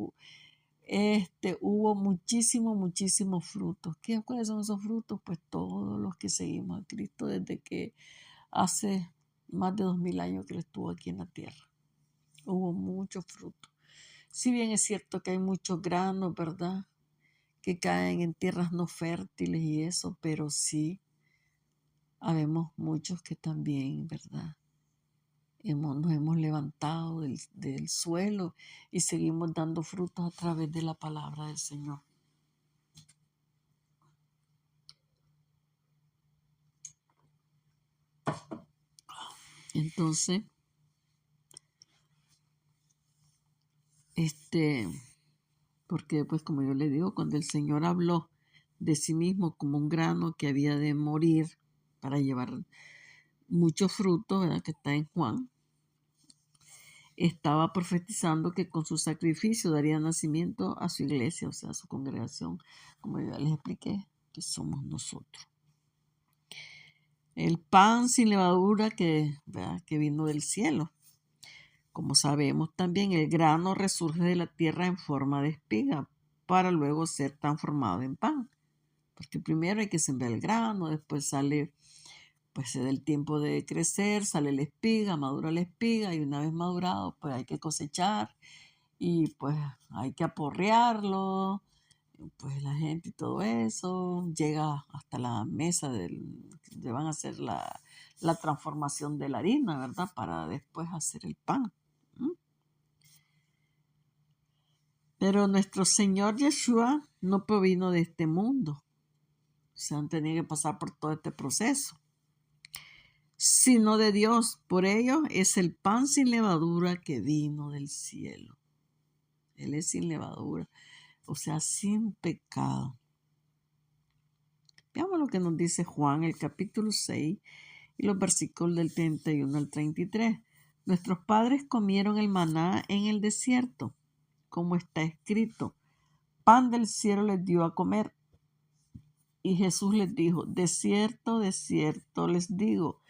hubo muchísimos frutos. ¿Cuáles son esos frutos? Pues todos los que seguimos a Cristo desde que hace más de 2000 años que Él estuvo aquí en la tierra. Hubo muchos frutos. Si bien es cierto que hay muchos granos, ¿verdad?, que caen en tierras no fértiles y eso, pero sí habemos muchos que también, ¿verdad? Nos hemos levantado del suelo y seguimos dando frutos a través de la palabra del Señor. Entonces, porque pues como yo le digo, cuando el Señor habló de sí mismo como un grano que había de morir para llevar mucho fruto, ¿verdad?, que está en Juan, estaba profetizando que con su sacrificio daría nacimiento a su iglesia, o sea, a su congregación, como ya les expliqué, que somos nosotros. El pan sin levadura ¿verdad?, que vino del cielo. Como sabemos también, el grano resurge de la tierra en forma de espiga para luego ser transformado en pan. Porque primero hay que sembrar el grano, después sale, pues se da el tiempo de crecer, sale la espiga, madura la espiga y una vez madurado, pues hay que cosechar y pues hay que aporrearlo, pues la gente y todo eso, llega hasta la mesa donde van a hacer la transformación de la harina, ¿verdad? Para después hacer el pan. Pero nuestro Señor Yeshua no provino de este mundo. O sea, han tenido que pasar por todo este proceso, sino de Dios. Por ello es el pan sin levadura que vino del cielo. Él es sin levadura, o sea, sin pecado. Veamos lo que nos dice Juan, el capítulo 6 y los versículos del 31 al 33. Nuestros padres comieron el maná en el desierto, como está escrito, pan del cielo les dio a comer. Y Jesús les dijo, de cierto les digo,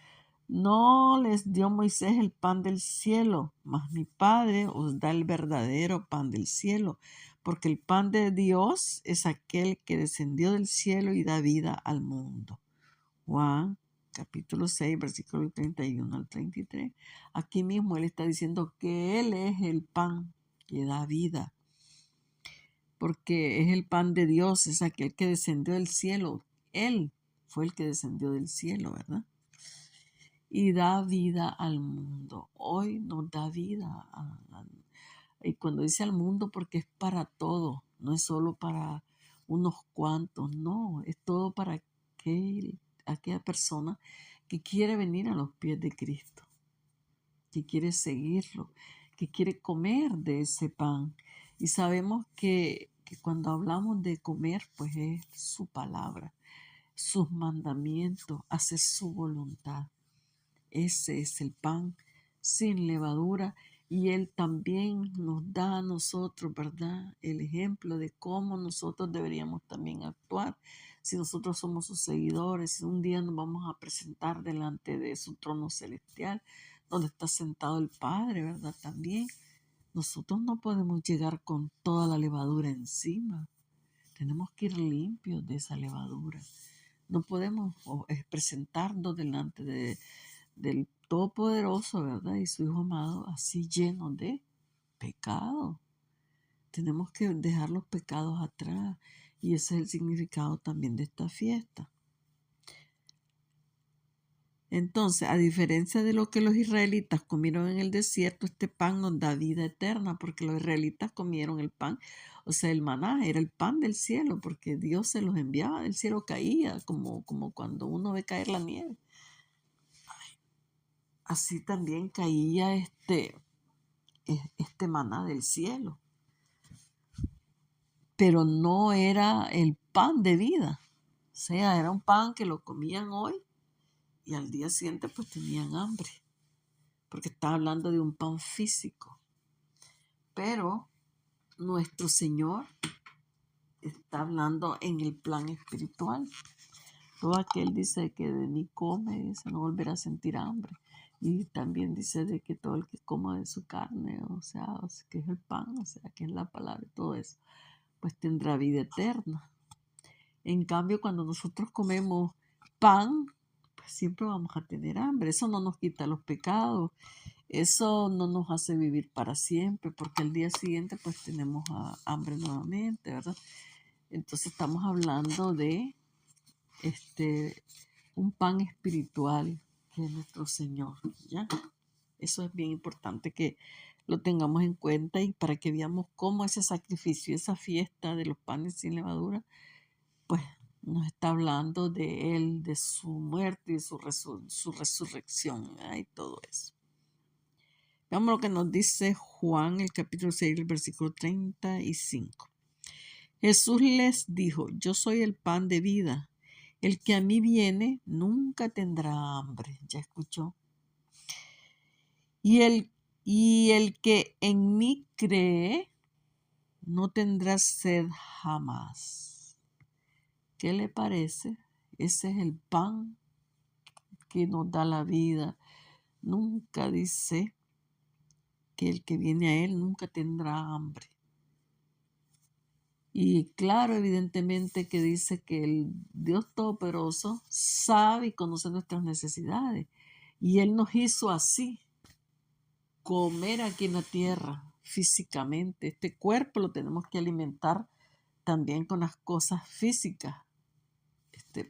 no les dio Moisés el pan del cielo, mas mi Padre os da el verdadero pan del cielo, porque el pan de Dios es aquel que descendió del cielo y da vida al mundo. Juan capítulo 6, versículo 31 al 33. Aquí mismo Él está diciendo que Él es el pan que da vida, porque es el pan de Dios, es aquel que descendió del cielo. Él fue el que descendió del cielo, ¿verdad? Y da vida al mundo. Hoy nos da vida. Y cuando dice al mundo, porque es para todo, no es solo para unos cuantos, no, es todo para aquella persona que quiere venir a los pies de Cristo, que quiere seguirlo, que quiere comer de ese pan. Y sabemos que cuando hablamos de comer, pues es su palabra, sus mandamientos, hacer su voluntad. Ese es el pan sin levadura y Él también nos da a nosotros, ¿verdad? El ejemplo de cómo nosotros deberíamos también actuar si nosotros somos sus seguidores, si un día nos vamos a presentar delante de su trono celestial, donde está sentado el Padre, ¿verdad? También nosotros no podemos llegar con toda la levadura encima. Tenemos que ir limpios de esa levadura. No podemos presentarnos delante del Todopoderoso, ¿verdad? Y su Hijo amado, así lleno de pecado. Tenemos que dejar los pecados atrás. Y ese es el significado también de esta fiesta. Entonces, a diferencia de lo que los israelitas comieron en el desierto, este pan nos da vida eterna, porque los israelitas comieron el pan, o sea, el maná era el pan del cielo, porque Dios se los enviaba del cielo, caía, como cuando uno ve caer la nieve. Así también caía este maná del cielo. Pero no era el pan de vida. O sea, era un pan que lo comían hoy y al día siguiente pues tenían hambre. Porque está hablando de un pan físico. Pero nuestro Señor está hablando en el plan espiritual. Todo aquel dice que de mí come, dice, no volverá a sentir hambre. Y también dice de que todo el que coma de su carne, o sea, que es el pan, o sea, que es la palabra y todo eso, pues tendrá vida eterna. En cambio, cuando nosotros comemos pan, pues siempre vamos a tener hambre. Eso no nos quita los pecados. Eso no nos hace vivir para siempre, porque al día siguiente pues tenemos hambre nuevamente, ¿verdad? Entonces estamos hablando de un pan espiritual que es nuestro Señor, ¿ya? Eso es bien importante que lo tengamos en cuenta y para que veamos cómo ese sacrificio, esa fiesta de los panes sin levadura, pues nos está hablando de Él, de su muerte y su resurrección, ¿verdad? Y todo eso. Veamos lo que nos dice Juan, el capítulo 6, el versículo 35. Jesús les dijo, yo soy el pan de vida. El que a mí viene nunca tendrá hambre. ¿Ya escuchó? Y el que en mí cree no tendrá sed jamás. ¿Qué le parece? Ese es el pan que nos da la vida. Nunca dice que el que viene a Él nunca tendrá hambre. Y claro, evidentemente que dice que el Dios Todopoderoso sabe y conoce nuestras necesidades. Y Él nos hizo así, comer aquí en la tierra físicamente. Este cuerpo lo tenemos que alimentar también con las cosas físicas.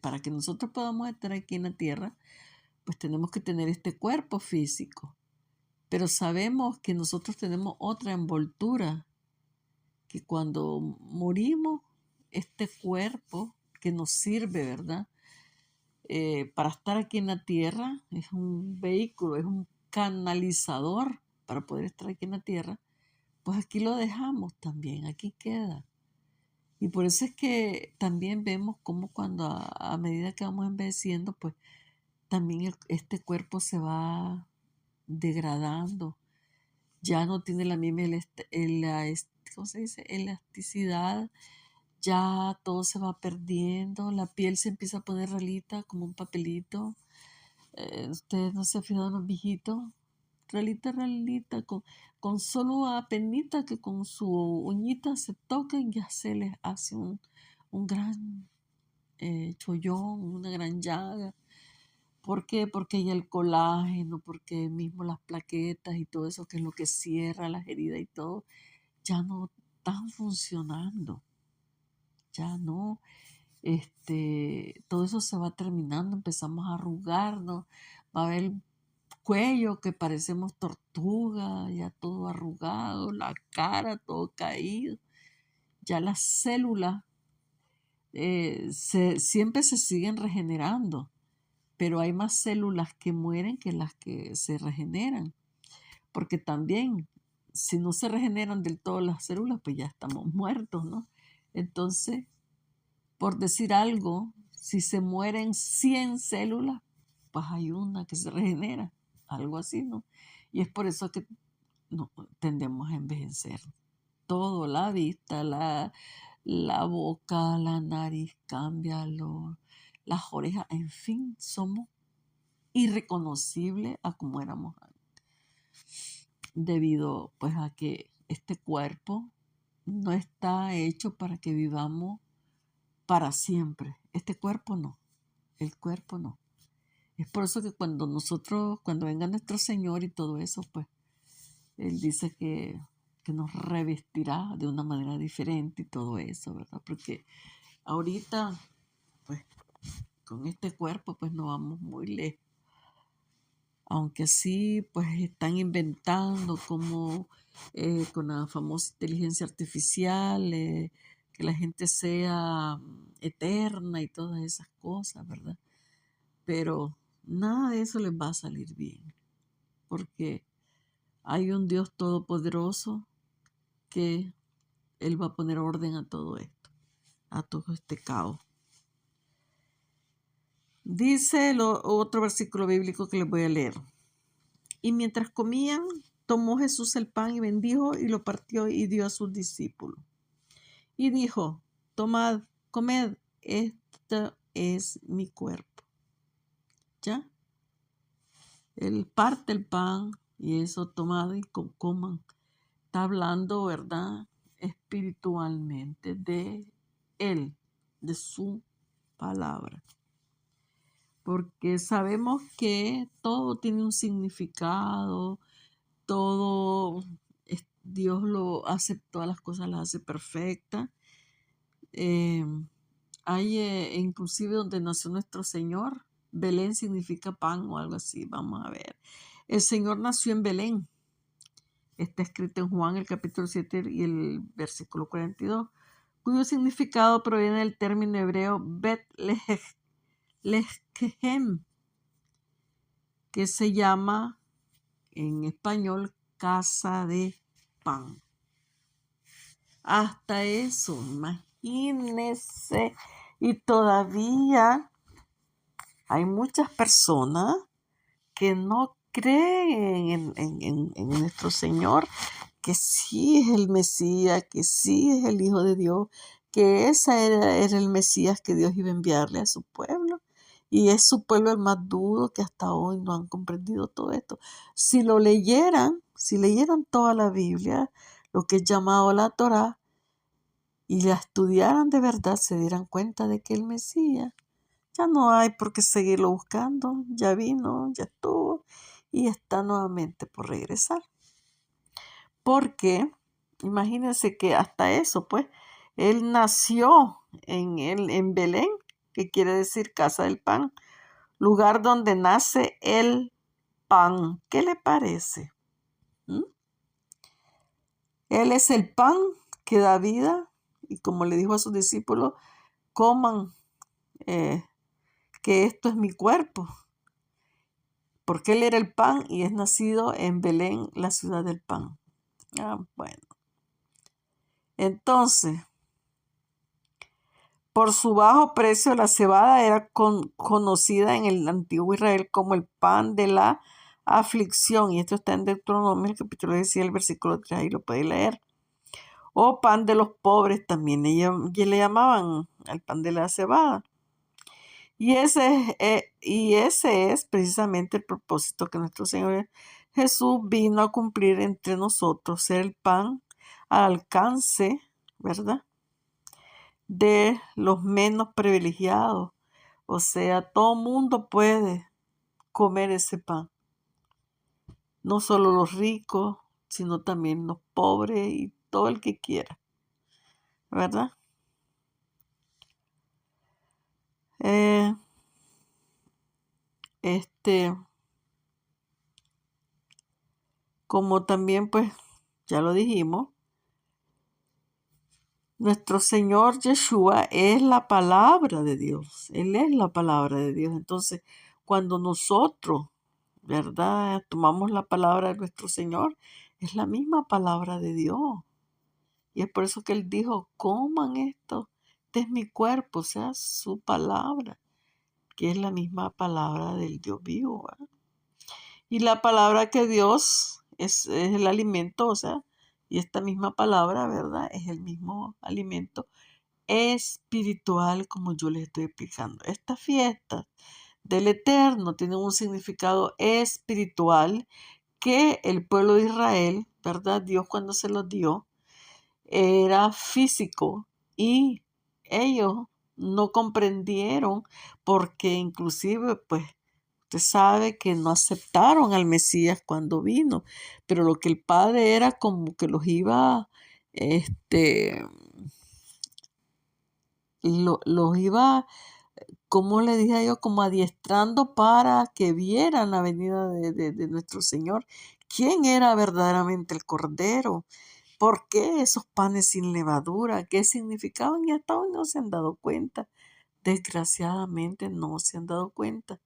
Para que nosotros podamos estar aquí en la tierra, pues tenemos que tener este cuerpo físico. Pero sabemos que nosotros tenemos otra envoltura, que cuando morimos, este cuerpo que nos sirve, ¿verdad? Para estar aquí en la tierra, es un vehículo, es un canalizador para poder estar aquí en la tierra, pues aquí lo dejamos también, aquí queda. Y por eso es que también vemos cómo cuando a medida que vamos envejeciendo, pues también este cuerpo se va degradando. Ya no tiene la misma ¿cómo se dice? Elasticidad, ya todo se va perdiendo, la piel se empieza a poner realita como un papelito. Ustedes no se han fijado en los viejitos, realita, con solo apenita que con su uñita se tocan, ya se les hace un gran chollón, una gran llaga. ¿Por qué? Porque ya el colágeno, porque mismo las plaquetas y todo eso, que es lo que cierra las heridas y todo, ya no están funcionando, ya no, todo eso se va terminando, empezamos a arrugarnos, va a haber cuello que parecemos tortuga, ya todo arrugado, la cara todo caído, ya las células siempre se siguen regenerando, pero hay más células que mueren que las que se regeneran, porque también si no se regeneran del todo las células, pues ya estamos muertos, ¿no? Entonces, por decir algo, si se mueren 100 células, pues hay una que se regenera, algo así, ¿no? Y es por eso que no, tendemos a envejecer. Todo, la vista, la boca, la nariz cambia, las orejas, en fin, somos irreconocibles a como éramos antes, debido pues a que este cuerpo no está hecho para que vivamos para siempre. Este cuerpo no, el cuerpo no. Es por eso que cuando venga nuestro Señor y todo eso, pues Él dice que nos revestirá de una manera diferente y todo eso, ¿verdad? Porque ahorita, pues, con este cuerpo, pues no vamos muy lejos. Aunque sí, pues están inventando como con la famosa inteligencia artificial, que la gente sea eterna y todas esas cosas, ¿verdad? Pero nada de eso les va a salir bien, porque hay un Dios todopoderoso que Él va a poner orden a todo esto, a todo este caos. Dice otro versículo bíblico que les voy a leer. Y mientras comían, tomó Jesús el pan y bendijo y lo partió y dio a sus discípulos. Y dijo, tomad, comed, esto es mi cuerpo. ¿Ya? Él parte el pan y eso tomad y coman. Está hablando, ¿verdad? Espiritualmente de Él, de su palabra. Porque sabemos que todo tiene un significado, todo Dios lo hace, todas las cosas las hace perfectas. Hay inclusive donde nació nuestro Señor, Belén significa pan o algo así, vamos a ver. El Señor nació en Belén. Está escrito en Juan el capítulo 7 y el versículo 42, cuyo significado proviene del término hebreo Bet-Lehem, que se llama en español casa de pan. Hasta eso, imagínense. Y todavía hay muchas personas que no creen en nuestro Señor, que sí es el Mesías, que sí es el Hijo de Dios, que ese era el Mesías que Dios iba a enviarle a su pueblo. Y es su pueblo el más duro que hasta hoy no han comprendido todo esto. Si leyeran toda la Biblia, lo que es llamado la Torá, y la estudiaran de verdad, se dieran cuenta de que el Mesías ya no hay por qué seguirlo buscando, ya vino, ya estuvo y está nuevamente por regresar. Porque imagínense que hasta eso, pues, él nació en Belén, que quiere decir casa del pan, lugar donde nace el pan. ¿Qué le parece? ¿Mm? Él es el pan que da vida y como le dijo a sus discípulos, coman, que esto es mi cuerpo. Porque él era el pan y es nacido en Belén, la ciudad del pan. Bueno. Entonces, por su bajo precio, la cebada era conocida en el antiguo Israel como el pan de la aflicción. Y esto está en Deuteronomio, el capítulo 10, el versículo 3, ahí lo puede leer. O pan de los pobres también le llamaban al pan de la cebada. Y ese es precisamente el propósito que nuestro Señor Jesús vino a cumplir entre nosotros, ser el pan al alcance, ¿verdad?, de los menos privilegiados. O sea, todo mundo puede comer ese pan. No solo los ricos, sino también los pobres y todo el que quiera, ¿verdad? Eh, este, como también pues ya lo dijimos, nuestro Señor Yeshua es la palabra de Dios. Él es la palabra de Dios. Entonces, cuando nosotros, ¿verdad?, tomamos la palabra de nuestro Señor, es la misma palabra de Dios. Y es por eso que Él dijo, coman esto, este es mi cuerpo, o sea, su palabra, que es la misma palabra del Dios vivo, ¿verdad? Y la palabra que Dios es el alimento, o sea, y esta misma palabra, ¿verdad?, es el mismo alimento espiritual, como yo les estoy explicando. Estas fiestas del Eterno tienen un significado espiritual que el pueblo de Israel, ¿verdad?, Dios cuando se los dio, era físico y ellos no comprendieron porque inclusive pues usted sabe que no aceptaron al Mesías cuando vino, pero lo que el Padre era como que los iba, los iba, como le dije yo, como adiestrando para que vieran la venida de nuestro Señor. ¿Quién era verdaderamente el Cordero? ¿Por qué esos panes sin levadura? ¿Qué significaban? Y hasta hoy no se han dado cuenta. Desgraciadamente no se han dado cuenta.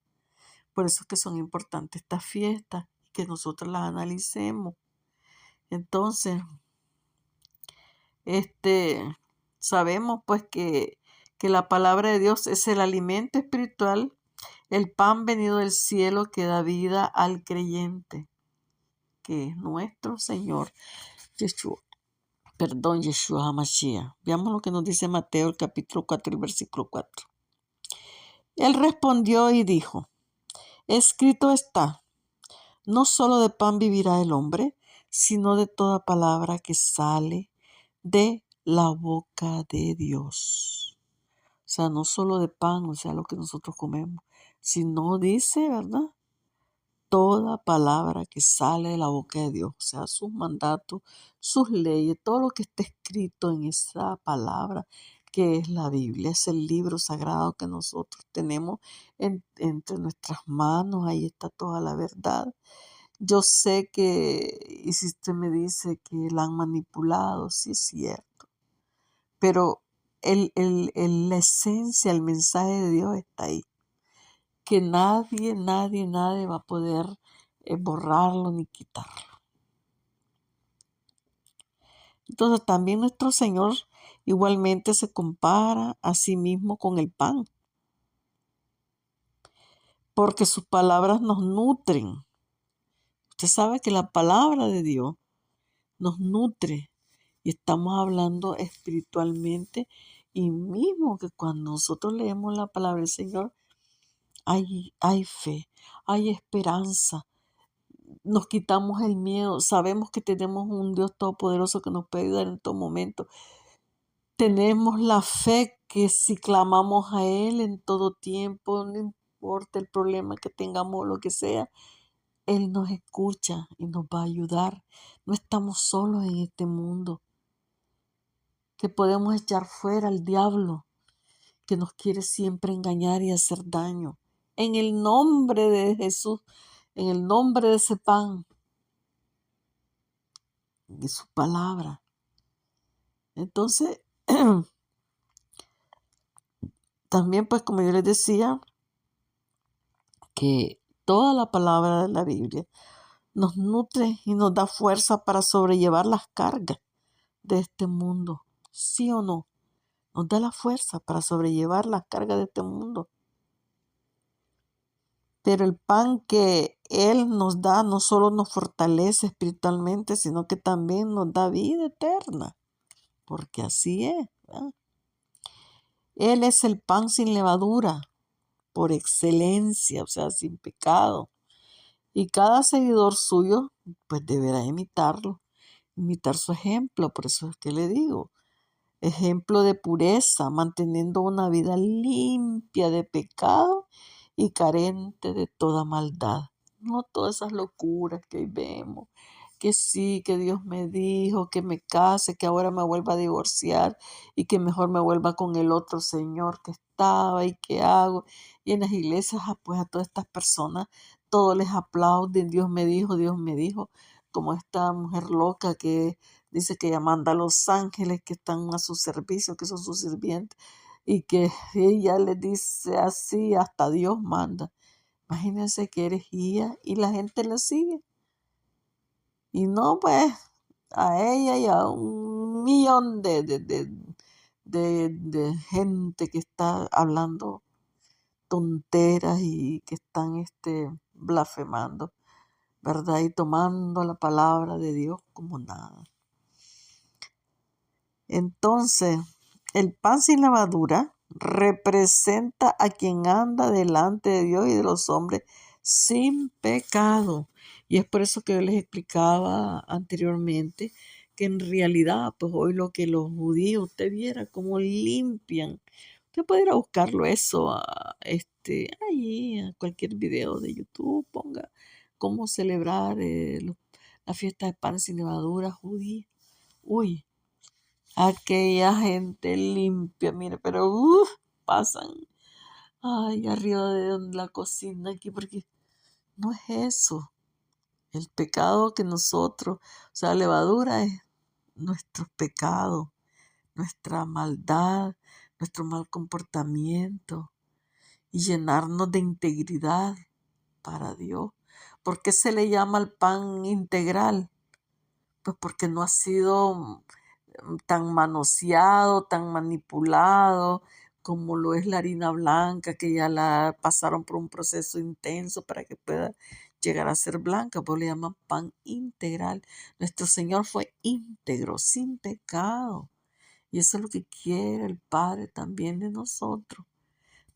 Por eso es que son importantes estas fiestas, que nosotros las analicemos. Entonces, sabemos pues que la palabra de Dios es el alimento espiritual, el pan venido del cielo que da vida al creyente, que es nuestro Señor Yeshua. Yeshua HaMashiach. Veamos lo que nos dice Mateo, el capítulo 4, el versículo 4. Él respondió y dijo, escrito está, no solo de pan vivirá el hombre, sino de toda palabra que sale de la boca de Dios. O sea, no solo de pan, o sea, lo que nosotros comemos, sino dice, ¿verdad?, toda palabra que sale de la boca de Dios, o sea, sus mandatos, sus leyes, todo lo que está escrito en esa palabra que es la Biblia, es el libro sagrado que nosotros tenemos entre nuestras manos, ahí está toda la verdad. Yo sé que, y si usted me dice que la han manipulado, sí es cierto, pero la esencia, el mensaje de Dios está ahí, que nadie va a poder borrarlo ni quitarlo. Entonces también nuestro Señor igualmente se compara a sí mismo con el pan, porque sus palabras nos nutren. Usted sabe que la palabra de Dios nos nutre y estamos hablando espiritualmente, y mismo que cuando nosotros leemos la palabra del Señor hay fe, hay esperanza. Nos quitamos el miedo, sabemos que tenemos un Dios todopoderoso que nos puede ayudar en todo momento. Tenemos la fe que si clamamos a Él en todo tiempo, no importa el problema que tengamos o lo que sea, Él nos escucha y nos va a ayudar. No estamos solos en este mundo, que podemos echar fuera al diablo que nos quiere siempre engañar y hacer daño. En el nombre de Jesús, en el nombre de ese pan, de su palabra. Entonces, también pues como yo les decía, que toda la palabra de la Biblia nos nutre y nos da fuerza para sobrellevar las cargas de este mundo. ¿Sí o no? Nos da la fuerza para sobrellevar las cargas de este mundo. Pero el pan que Él nos da no solo nos fortalece espiritualmente, sino que también nos da vida eterna. Porque así es, ¿verdad? Él es el pan sin levadura, por excelencia, o sea, sin pecado. Y cada seguidor suyo, pues deberá imitarlo, imitar su ejemplo. Por eso es que le digo, ejemplo de pureza, manteniendo una vida limpia de pecado y carente de toda maldad. No todas esas locuras que hoy vemos, que sí, que Dios me dijo que me case, que ahora me vuelva a divorciar y que mejor me vuelva con el otro señor que estaba y qué hago. Y en las iglesias, pues a todas estas personas, todos les aplauden, Dios me dijo, como esta mujer loca que dice que ella manda a los ángeles que están a su servicio, que son sus sirvientes, y que ella les dice así, hasta Dios manda. Imagínense que eres guía y la gente la sigue. Y no, pues, a ella y a un millón de gente que está hablando tonteras y que están blasfemando, ¿verdad? Y tomando la palabra de Dios como nada. Entonces, el pan sin levadura representa a quien anda delante de Dios y de los hombres sin pecado. Y es por eso que yo les explicaba anteriormente que en realidad, pues hoy lo que los judíos, usted viera cómo limpian. Usted puede ir a buscarlo eso ahí, a cualquier video de YouTube, ponga cómo celebrar la fiesta de pan sin levadura judía. Uy, aquella gente limpia, mire, pero pasan, ay, arriba de la cocina aquí, porque no es eso. El pecado que nosotros, o sea, la levadura es nuestro pecado, nuestra maldad, nuestro mal comportamiento y llenarnos de integridad para Dios. ¿Por qué se le llama el pan integral? Pues porque no ha sido tan manoseado, tan manipulado como lo es la harina blanca, que ya la pasaron por un proceso intenso para que pueda llegar a ser blanca, pues le llaman pan integral. Nuestro Señor fue íntegro, sin pecado. Y eso es lo que quiere el Padre también de nosotros.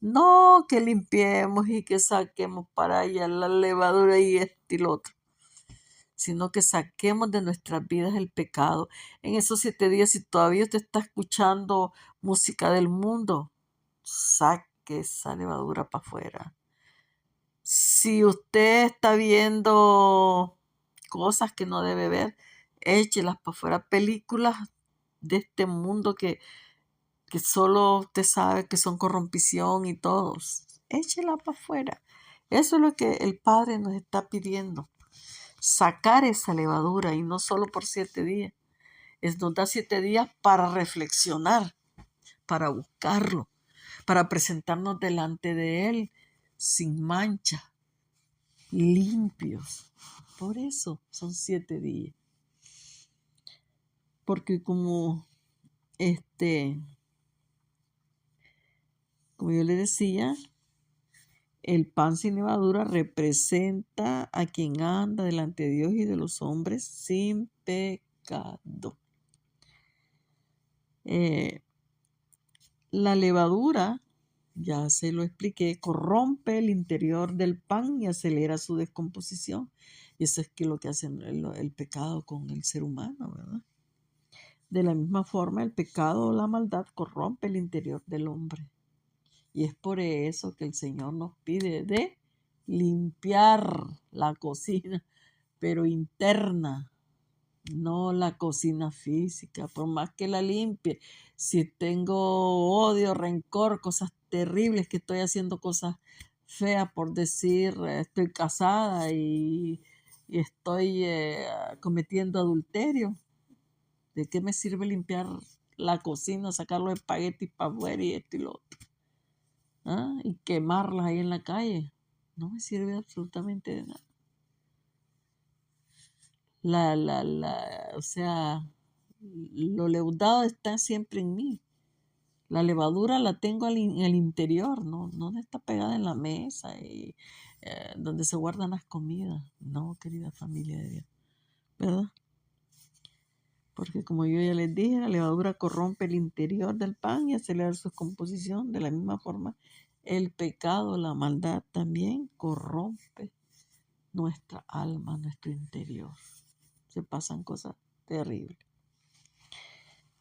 No que limpiemos y que saquemos para allá la levadura y y lo otro, sino que saquemos de nuestras vidas el pecado. En esos 7 días, si todavía usted está escuchando música del mundo, saque esa levadura para afuera. Si usted está viendo cosas que no debe ver, échelas para afuera. Películas de este mundo que solo usted sabe que son corrompición y todos, échelas para afuera. Eso es lo que el Padre nos está pidiendo. Sacar esa levadura y no solo por 7 días. Nos da 7 días para reflexionar, para buscarlo, para presentarnos delante de Él sin mancha, limpios. Por eso son 7 días. Porque como yo le decía, el pan sin levadura representa a quien anda delante de Dios y de los hombres sin pecado. La levadura, ya se lo expliqué, corrompe el interior del pan y acelera su descomposición. Y eso es lo que hace el pecado con el ser humano, ¿verdad? De la misma forma, el pecado o la maldad corrompe el interior del hombre. Y es por eso que el Señor nos pide de limpiar la cocina, pero interna, no la cocina física, por más que la limpie. Si tengo odio, rencor, cosas terribles, que estoy haciendo cosas feas por decir, estoy casada y estoy cometiendo adulterio, ¿de qué me sirve limpiar la cocina, sacar los espaguetis para afuera y esto y lo otro? ¿Ah? Y quemarlas ahí en la calle? No me sirve absolutamente de nada. O sea, lo leudado está siempre en mí. La levadura la tengo en el interior, no está pegada en la mesa y donde se guardan las comidas. No, querida familia de Dios, ¿verdad? Porque como yo ya les dije, la levadura corrompe el interior del pan y acelera su descomposición. De la misma forma, el pecado, la maldad también corrompe nuestra alma, nuestro interior. Se pasan cosas terribles.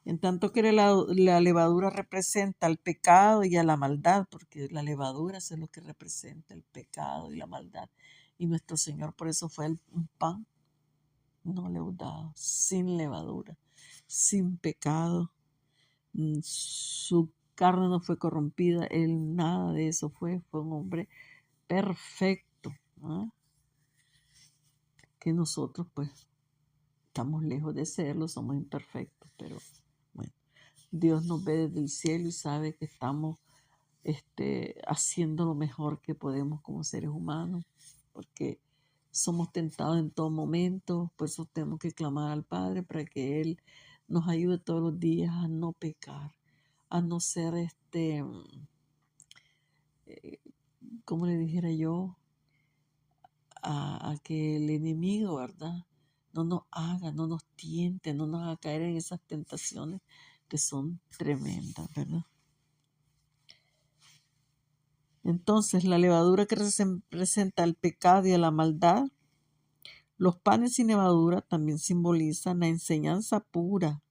En tanto que la levadura representa el pecado y a la maldad, porque la levadura es lo que representa el pecado y la maldad. Y nuestro Señor por eso fue un pan no leudado, sin levadura, sin pecado. Su carne no fue corrompida, él nada de eso fue un hombre perfecto, ¿no? Que nosotros pues estamos lejos de serlo, somos imperfectos, pero bueno, Dios nos ve desde el cielo y sabe que estamos haciendo lo mejor que podemos como seres humanos, porque somos tentados en todo momento, por eso tenemos que clamar al Padre para que Él nos ayude todos los días a no pecar, a no ser eh, como le dijera yo, a que el enemigo, ¿verdad? No nos haga, no nos tiente, no nos haga caer en esas tentaciones que son tremendas, ¿verdad? Entonces, la levadura que representa el pecado y a la maldad, los panes sin levadura también simbolizan la enseñanza pura,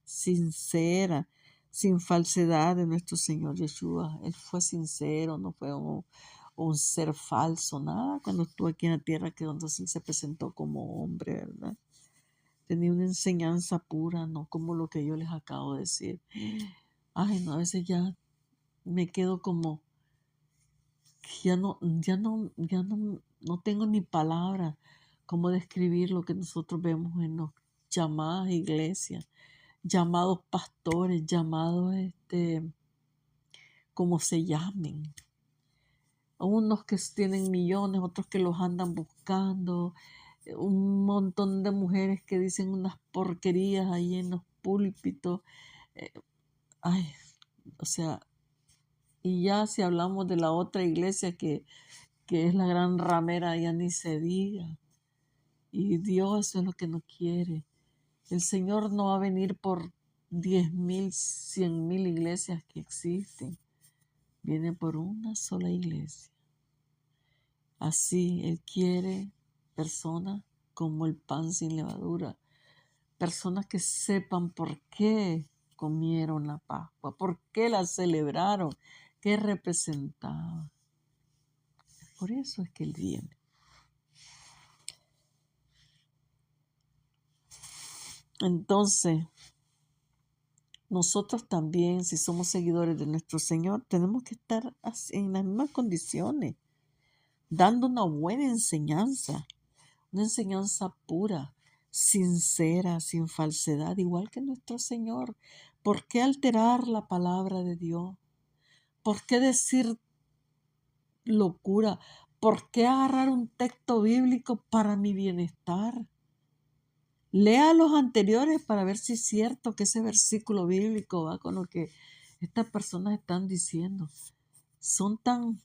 sincera, sin falsedad de nuestro Señor Yeshua. Él fue sincero, no fue un ser falso, nada, cuando estuvo aquí en la tierra, que entonces Él se presentó como hombre, ¿verdad? Tenía una enseñanza pura, no como lo que yo les acabo de decir. Ay, no, a veces ya me quedo como no tengo ni palabras cómo describir lo que nosotros vemos en las llamadas iglesias, llamados pastores, llamados como se llamen. Unos que tienen millones, otros que los andan buscando, un montón de mujeres que dicen unas porquerías ahí en los púlpitos. eh, Ay, o sea, y ya si hablamos de la otra iglesia que es la gran ramera, ya ni se diga. Y Dios eso es lo que no quiere. El Señor no va a venir por 10,000, 100,000 iglesias que existen. Viene por una sola iglesia. Así Él quiere personas como el pan sin levadura. Personas que sepan por qué comieron la Pascua, por qué la celebraron, qué representaba. Por eso es que Él viene. Entonces, nosotros también, si somos seguidores de nuestro Señor, tenemos que estar en las mismas condiciones, dando una enseñanza pura, sincera, sin falsedad, igual que nuestro Señor. ¿Por qué alterar la palabra de Dios? ¿Por qué decir locura? ¿Por qué agarrar un texto bíblico para mi bienestar? Lea los anteriores para ver si es cierto que ese versículo bíblico va con lo que estas personas están diciendo. Son tan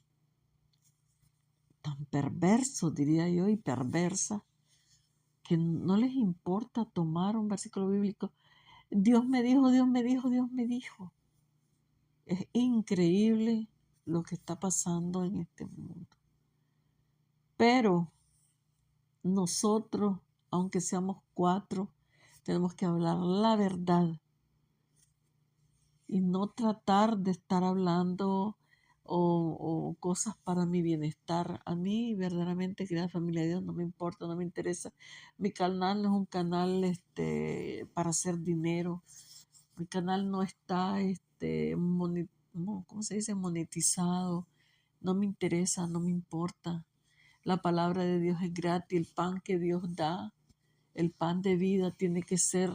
perversos, diría yo, y perversas, que no les importa tomar un versículo bíblico. Dios me dijo, Dios me dijo, Dios me dijo. Es increíble lo que está pasando en este mundo. Pero nosotros, aunque seamos 4, tenemos que hablar la verdad y no tratar de estar hablando o cosas para mi bienestar. A mí, verdaderamente, querida familia de Dios, no me importa, no me interesa. Mi canal no es un canal para hacer dinero. Mi canal no está ¿cómo se dice? Monetizado. No me interesa, no me importa. La palabra de Dios es gratis. El pan que Dios da, el pan de vida, tiene que ser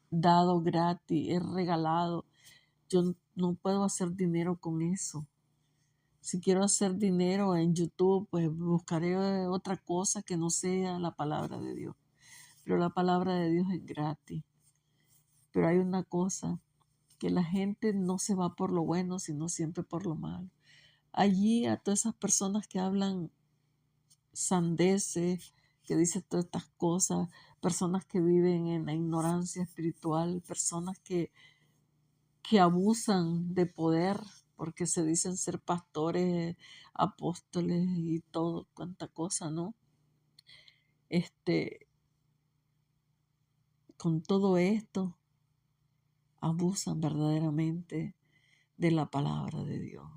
dado gratis, es regalado. Yo no puedo hacer dinero con eso. Si quiero hacer dinero en YouTube, pues buscaré otra cosa que no sea la palabra de Dios. Pero la palabra de Dios es gratis. Pero hay una cosa, que la gente no se va por lo bueno, sino siempre por lo malo. Allí a todas esas personas que hablan sandeces, que dicen todas estas cosas, personas que viven en la ignorancia espiritual, personas que abusan de poder porque se dicen ser pastores, apóstoles y todo, cuanta cosa, ¿no? Con todo esto, abusan verdaderamente de la palabra de Dios.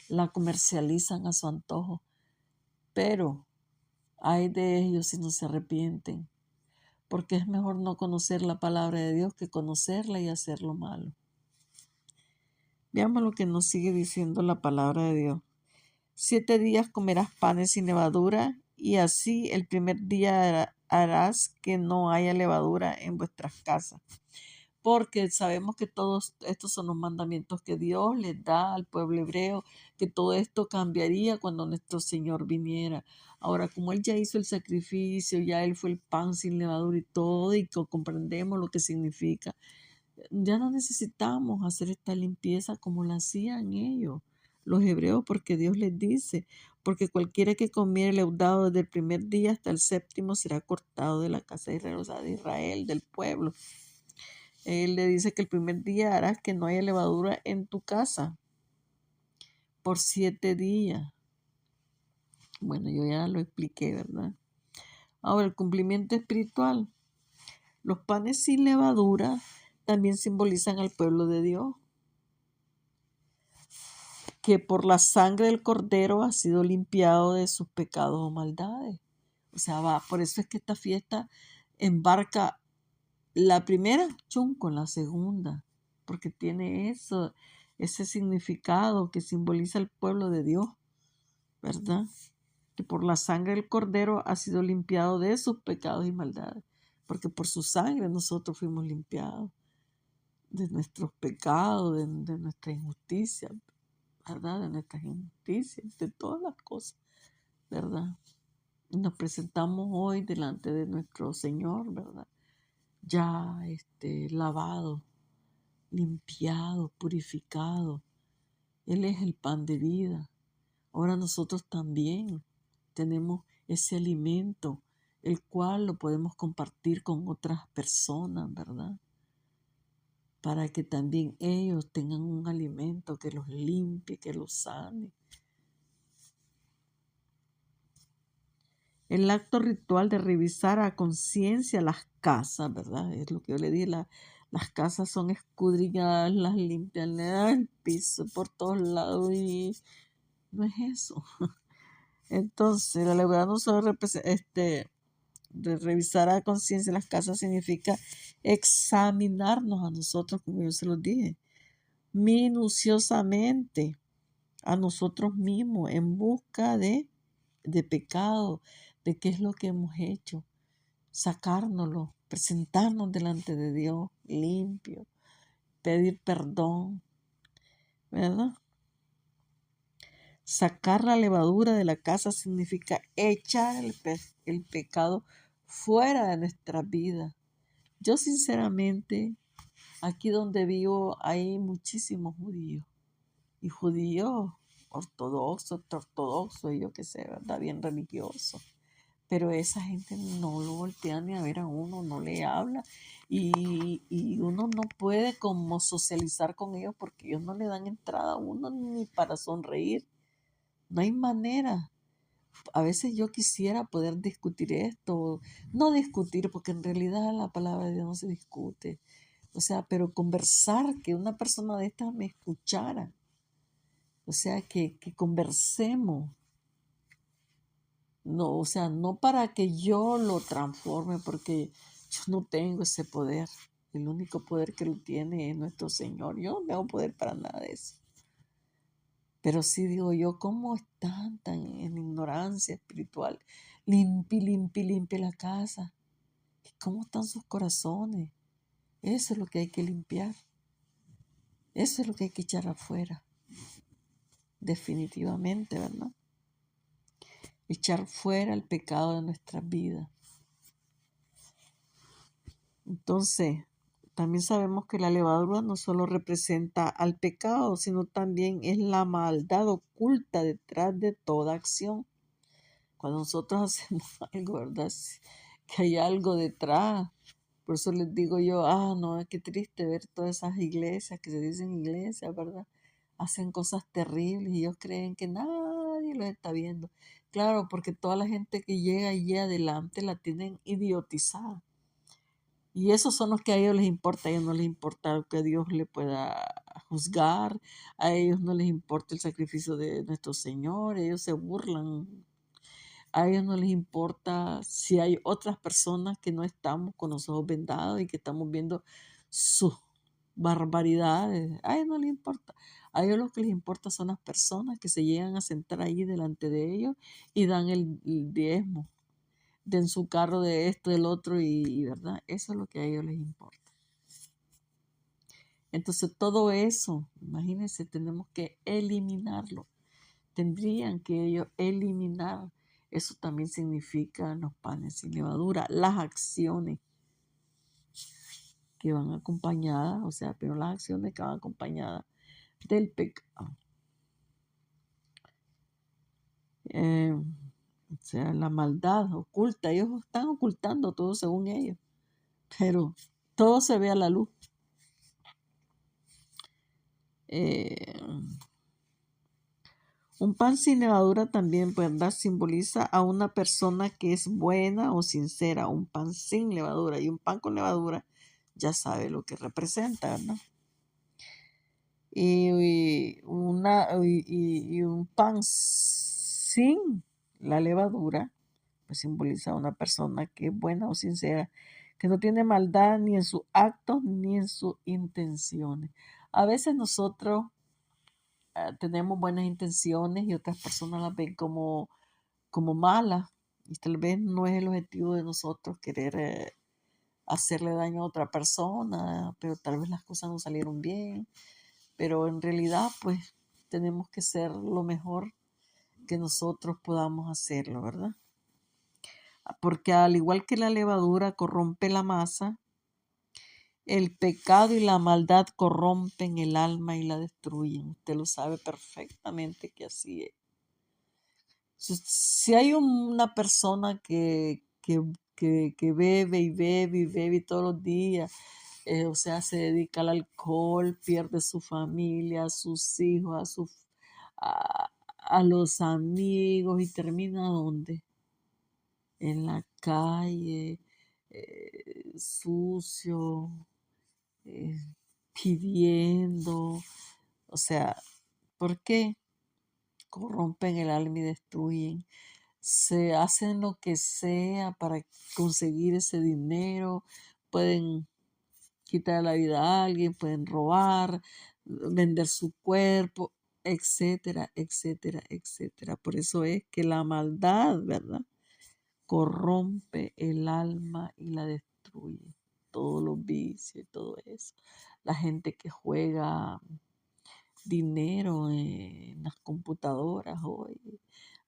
La comercializan a su antojo, pero hay de ellos si no se arrepienten, porque es mejor no conocer la palabra de Dios que conocerla y hacer lo malo. Veamos lo que nos sigue diciendo la palabra de Dios. 7 días comerás panes sin levadura, y así el primer día harás que no haya levadura en vuestras casas. Porque sabemos que todos estos son los mandamientos que Dios les da al pueblo hebreo, que todo esto cambiaría cuando nuestro Señor viniera. Ahora, como Él ya hizo el sacrificio, ya Él fue el pan sin levadura y todo, y comprendemos lo que significa, ya no necesitamos hacer esta limpieza como la hacían ellos, los hebreos, porque Dios les dice, porque cualquiera que comiere leudado desde el primer día hasta el séptimo será cortado de la casa de Israel, o sea, de Israel, del pueblo. Él le dice que el primer día harás que no haya levadura en tu casa por 7 días. Bueno, yo ya lo expliqué, ¿verdad? Ahora, el cumplimiento espiritual. Los panes sin levadura también simbolizan al pueblo de Dios, que por la sangre del cordero ha sido limpiado de sus pecados o maldades. O sea, por eso es que esta fiesta embarca la primera con la segunda, porque tiene ese significado que simboliza el pueblo de Dios, ¿verdad? Que por la sangre del cordero ha sido limpiado de sus pecados y maldades, porque por su sangre nosotros fuimos limpiados de nuestros pecados, de nuestra injusticia, ¿verdad? De nuestras injusticias, de todas las cosas, ¿verdad? Y nos presentamos hoy delante de nuestro Señor, ¿verdad? Ya lavado, limpiado, purificado. Él es el pan de vida. Ahora nosotros también tenemos ese alimento, el cual lo podemos compartir con otras personas, ¿verdad? Para que también ellos tengan un alimento que los limpie, que los sane. El acto ritual de revisar a conciencia las casas, ¿verdad? Es lo que yo le dije, las casas son escudriñadas, las limpian, le dan el piso por todos lados y no es eso. Entonces, la levedad no solo de revisar a conciencia las casas significa examinarnos a nosotros, como yo se los dije, minuciosamente a nosotros mismos en busca de pecado, de qué es lo que hemos hecho, sacárnoslo, presentarnos delante de Dios limpio, pedir perdón, ¿verdad? Sacar la levadura de la casa significa echar el pecado fuera de nuestra vida. Yo sinceramente, aquí donde vivo hay muchísimos judíos, y judíos ortodoxos, y yo qué sé, ¿verdad? Bien religiosos. Pero esa gente no lo voltea ni a ver a uno, no le habla, y uno no puede como socializar con ellos porque ellos no le dan entrada a uno ni para sonreír. No hay manera. A veces yo quisiera poder discutir esto, no discutir, porque en realidad la palabra de Dios no se discute. O sea, pero conversar, que una persona de estas me escuchara. O sea, que conversemos. No, o sea, no para que yo lo transforme, porque yo no tengo ese poder. El único poder que lo tiene es nuestro Señor. Yo no tengo poder para nada de eso. Pero sí digo yo, ¿cómo están tan en ignorancia espiritual? Limpie la casa. ¿Y cómo están sus corazones? Eso es lo que hay que limpiar. Eso es lo que hay que echar afuera. Definitivamente, ¿verdad? Echar fuera el pecado de nuestras vidas. Entonces, también sabemos que la levadura no solo representa al pecado, sino también es la maldad oculta detrás de toda acción. Cuando nosotros hacemos algo, ¿verdad? Que hay algo detrás. Por eso les digo yo, no, qué triste ver todas esas iglesias que se dicen iglesias, ¿verdad? Hacen cosas terribles y ellos creen que nadie los está viendo. Claro, porque toda la gente que llega allí adelante la tienen idiotizada. Y esos son los que a ellos les importa. A ellos no les importa que Dios le pueda juzgar. A ellos no les importa el sacrificio de nuestro Señor. Ellos se burlan. A ellos no les importa si hay otras personas que no estamos con los ojos vendados y que estamos viendo sus barbaridades. A ellos no les importa. A ellos lo que les importa son las personas que se llegan a sentar ahí delante de ellos y dan el diezmo, den su carro de esto, del otro, ¿verdad? Eso es lo que a ellos les importa. Entonces todo eso, imagínense, tenemos que eliminarlo. Tendrían que ellos eliminar. Eso también significa los panes sin levadura, las acciones que van acompañadas, o sea, pero las acciones que van acompañadas del pecado. O sea, la maldad oculta, ellos están ocultando todo según ellos, pero todo se ve a la luz. Un pan sin levadura también, ¿verdad?, simboliza a una persona que es buena o sincera. Un pan sin levadura y un pan con levadura ya sabe lo que representa, ¿verdad? Y un pan sin la levadura pues simboliza a una persona que es buena o sincera, que no tiene maldad ni en sus actos ni en sus intenciones. A veces nosotros tenemos buenas intenciones y otras personas las ven como malas, y tal vez no es el objetivo de nosotros querer hacerle daño a otra persona, pero tal vez las cosas no salieron bien, pero en realidad pues tenemos que ser lo mejor que nosotros podamos hacerlo, ¿verdad? Porque al igual que la levadura corrompe la masa, el pecado y la maldad corrompen el alma y la destruyen. Usted lo sabe perfectamente que así es. Si hay una persona que bebe y bebe y bebe todos los días, o sea, se dedica al alcohol, pierde su familia, a sus hijos, a los amigos y termina ¿dónde? En la calle, sucio, eh, pidiendo. O sea, ¿por qué? Corrompen el alma y destruyen. Se hacen lo que sea para conseguir ese dinero. Pueden quitar la vida a alguien, pueden robar, vender su cuerpo, etcétera, etcétera, etcétera. Por eso es que la maldad, ¿verdad?, corrompe el alma y la destruye. Todos los vicios y todo eso. La gente que juega dinero en las computadoras hoy.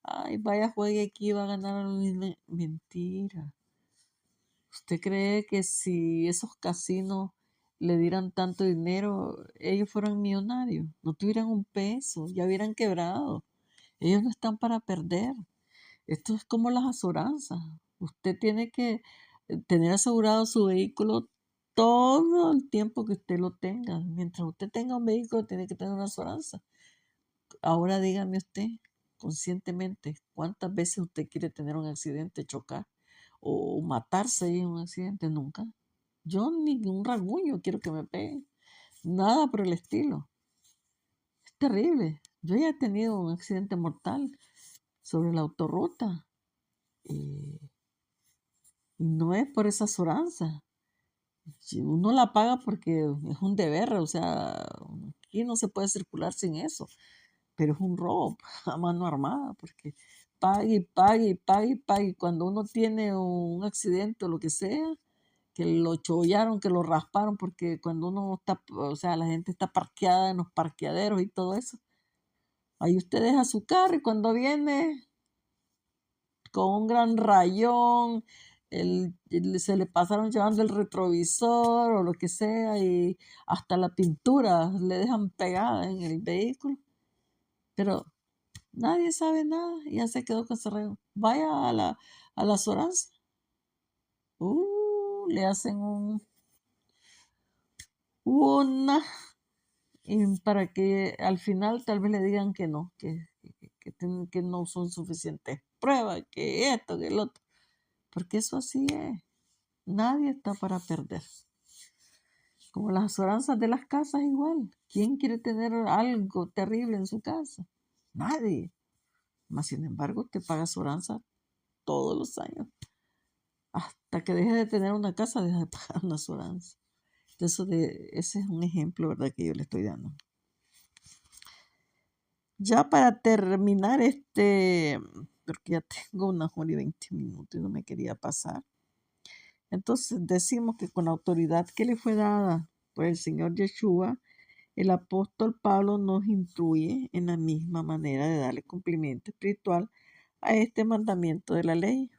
Ay, vaya, juegue aquí, va a ganar. Mentira. ¿Usted cree que si esos casinos le dieran tanto dinero, ellos fueran millonarios? No tuvieran un peso, ya hubieran quebrado. Ellos no están para perder. Esto es como las aseguranzas. Usted tiene que tener asegurado su vehículo todo el tiempo que usted lo tenga. Mientras usted tenga un vehículo, tiene que tener una aseguranza. Ahora dígame usted, conscientemente, ¿cuántas veces usted quiere tener un accidente, chocar o matarse en un accidente? Nunca. Yo ni un rasguño quiero que me peguen. Nada por el estilo. Es terrible. Yo ya he tenido un accidente mortal sobre la autorruta. Y no es por esa aseguranza. Si uno la paga porque es un deber, o sea, aquí no se puede circular sin eso, pero es un robo a mano armada, porque pague y pague y pague y pague. Cuando uno tiene un accidente o lo que sea, que lo chollaron, que lo rasparon, porque cuando uno está, o sea, la gente está parqueada en los parqueaderos y todo eso, ahí usted deja su carro y cuando viene con un gran rayón, se le pasaron llevando el retrovisor o lo que sea y hasta la pintura le dejan pegada en el vehículo, pero nadie sabe nada y ya se quedó con ese rayón. Vaya a la aseguranza, le hacen una y para que al final tal vez le digan que no, que no son suficientes pruebas, que esto, que el otro. Porque eso así es. Nadie está para perder. Como las aseguranzas de las casas igual. ¿Quién quiere tener algo terrible en su casa? Nadie. Mas, sin embargo, usted paga aseguranza todos los años. Hasta que deje de tener una casa, deja de pagar una aseguranza. Ese es un ejemplo, ¿verdad?, que yo le estoy dando. Ya para terminar porque ya tengo 1 hora y 20 minutos y no me quería pasar. Entonces decimos que con la autoridad que le fue dada por el Señor Yeshua, el apóstol Pablo nos instruye en la misma manera de darle cumplimiento espiritual a este mandamiento de la ley.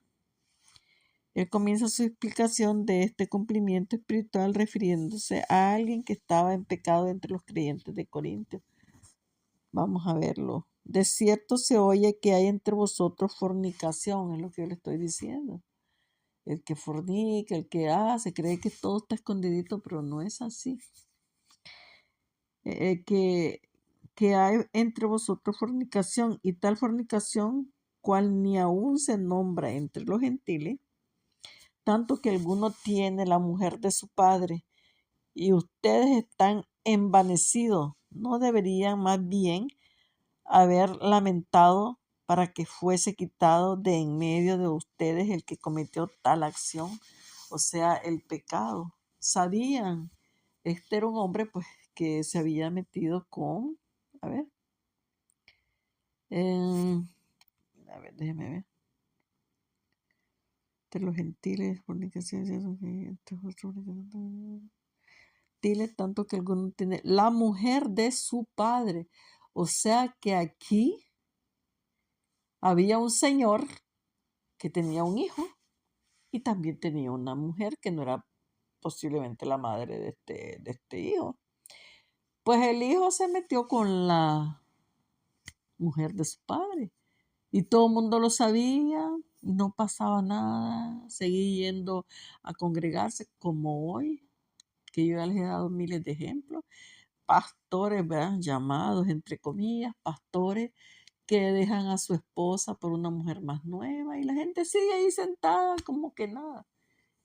Él comienza su explicación de este cumplimiento espiritual refiriéndose a alguien que estaba en pecado entre los creyentes de Corintios. Vamos a verlo. De cierto se oye que hay entre vosotros fornicación, es lo que yo le estoy diciendo. El que fornica, el que hace, cree que todo está escondidito, pero no es así. Que hay entre vosotros fornicación, y tal fornicación, cual ni aún se nombra entre los gentiles, tanto que alguno tiene la mujer de su padre, y ustedes están envanecidos. ¿No deberían más bien haber lamentado para que fuese quitado de en medio de ustedes el que cometió tal acción? O sea, el pecado. Sabían, este era un hombre pues que se había metido con, a ver, déjeme ver, entre los gentiles, fornicación, gentiles, tanto que alguno tiene la mujer de su padre. O sea que aquí había un señor que tenía un hijo y también tenía una mujer que no era posiblemente la madre de este hijo. Pues el hijo se metió con la mujer de su padre y todo el mundo lo sabía y no pasaba nada. Seguí yendo a congregarse como hoy, que yo ya les he dado miles de ejemplos. Pastores, ¿verdad?, llamados entre comillas, pastores que dejan a su esposa por una mujer más nueva y la gente sigue ahí sentada como que nada.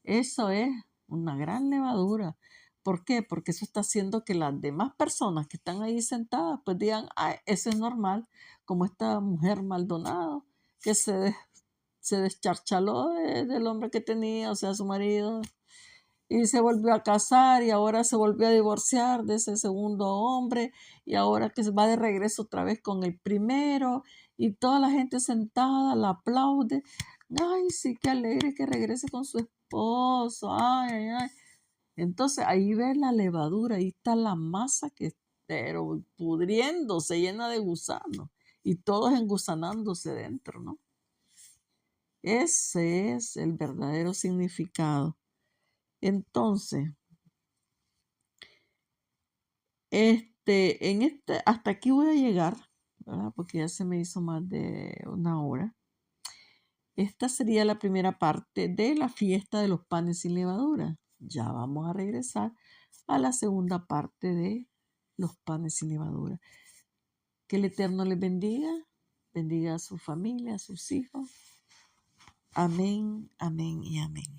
Eso es una gran levadura. ¿Por qué? Porque eso está haciendo que las demás personas que están ahí sentadas pues digan, eso es normal, como esta mujer Maldonado que se descharchaló del hombre que tenía, o sea, su marido, y se volvió a casar y ahora se volvió a divorciar de ese segundo hombre y ahora que se va de regreso otra vez con el primero y toda la gente sentada la aplaude. Ay, sí, qué alegre que regrese con su esposo. Ay, ay, ay. Entonces ahí ves la levadura, ahí está la masa que pero pudriéndose, llena de gusanos y todos engusanándose dentro, ¿no? Ese es el verdadero significado. Entonces, hasta aquí voy a llegar, ¿verdad?, porque ya se me hizo más de 1 hora. Esta sería la primera parte de la fiesta de los panes sin levadura. Ya vamos a regresar a la segunda parte de los panes sin levadura. Que el Eterno les bendiga, bendiga a su familia, a sus hijos. Amén, amén y amén.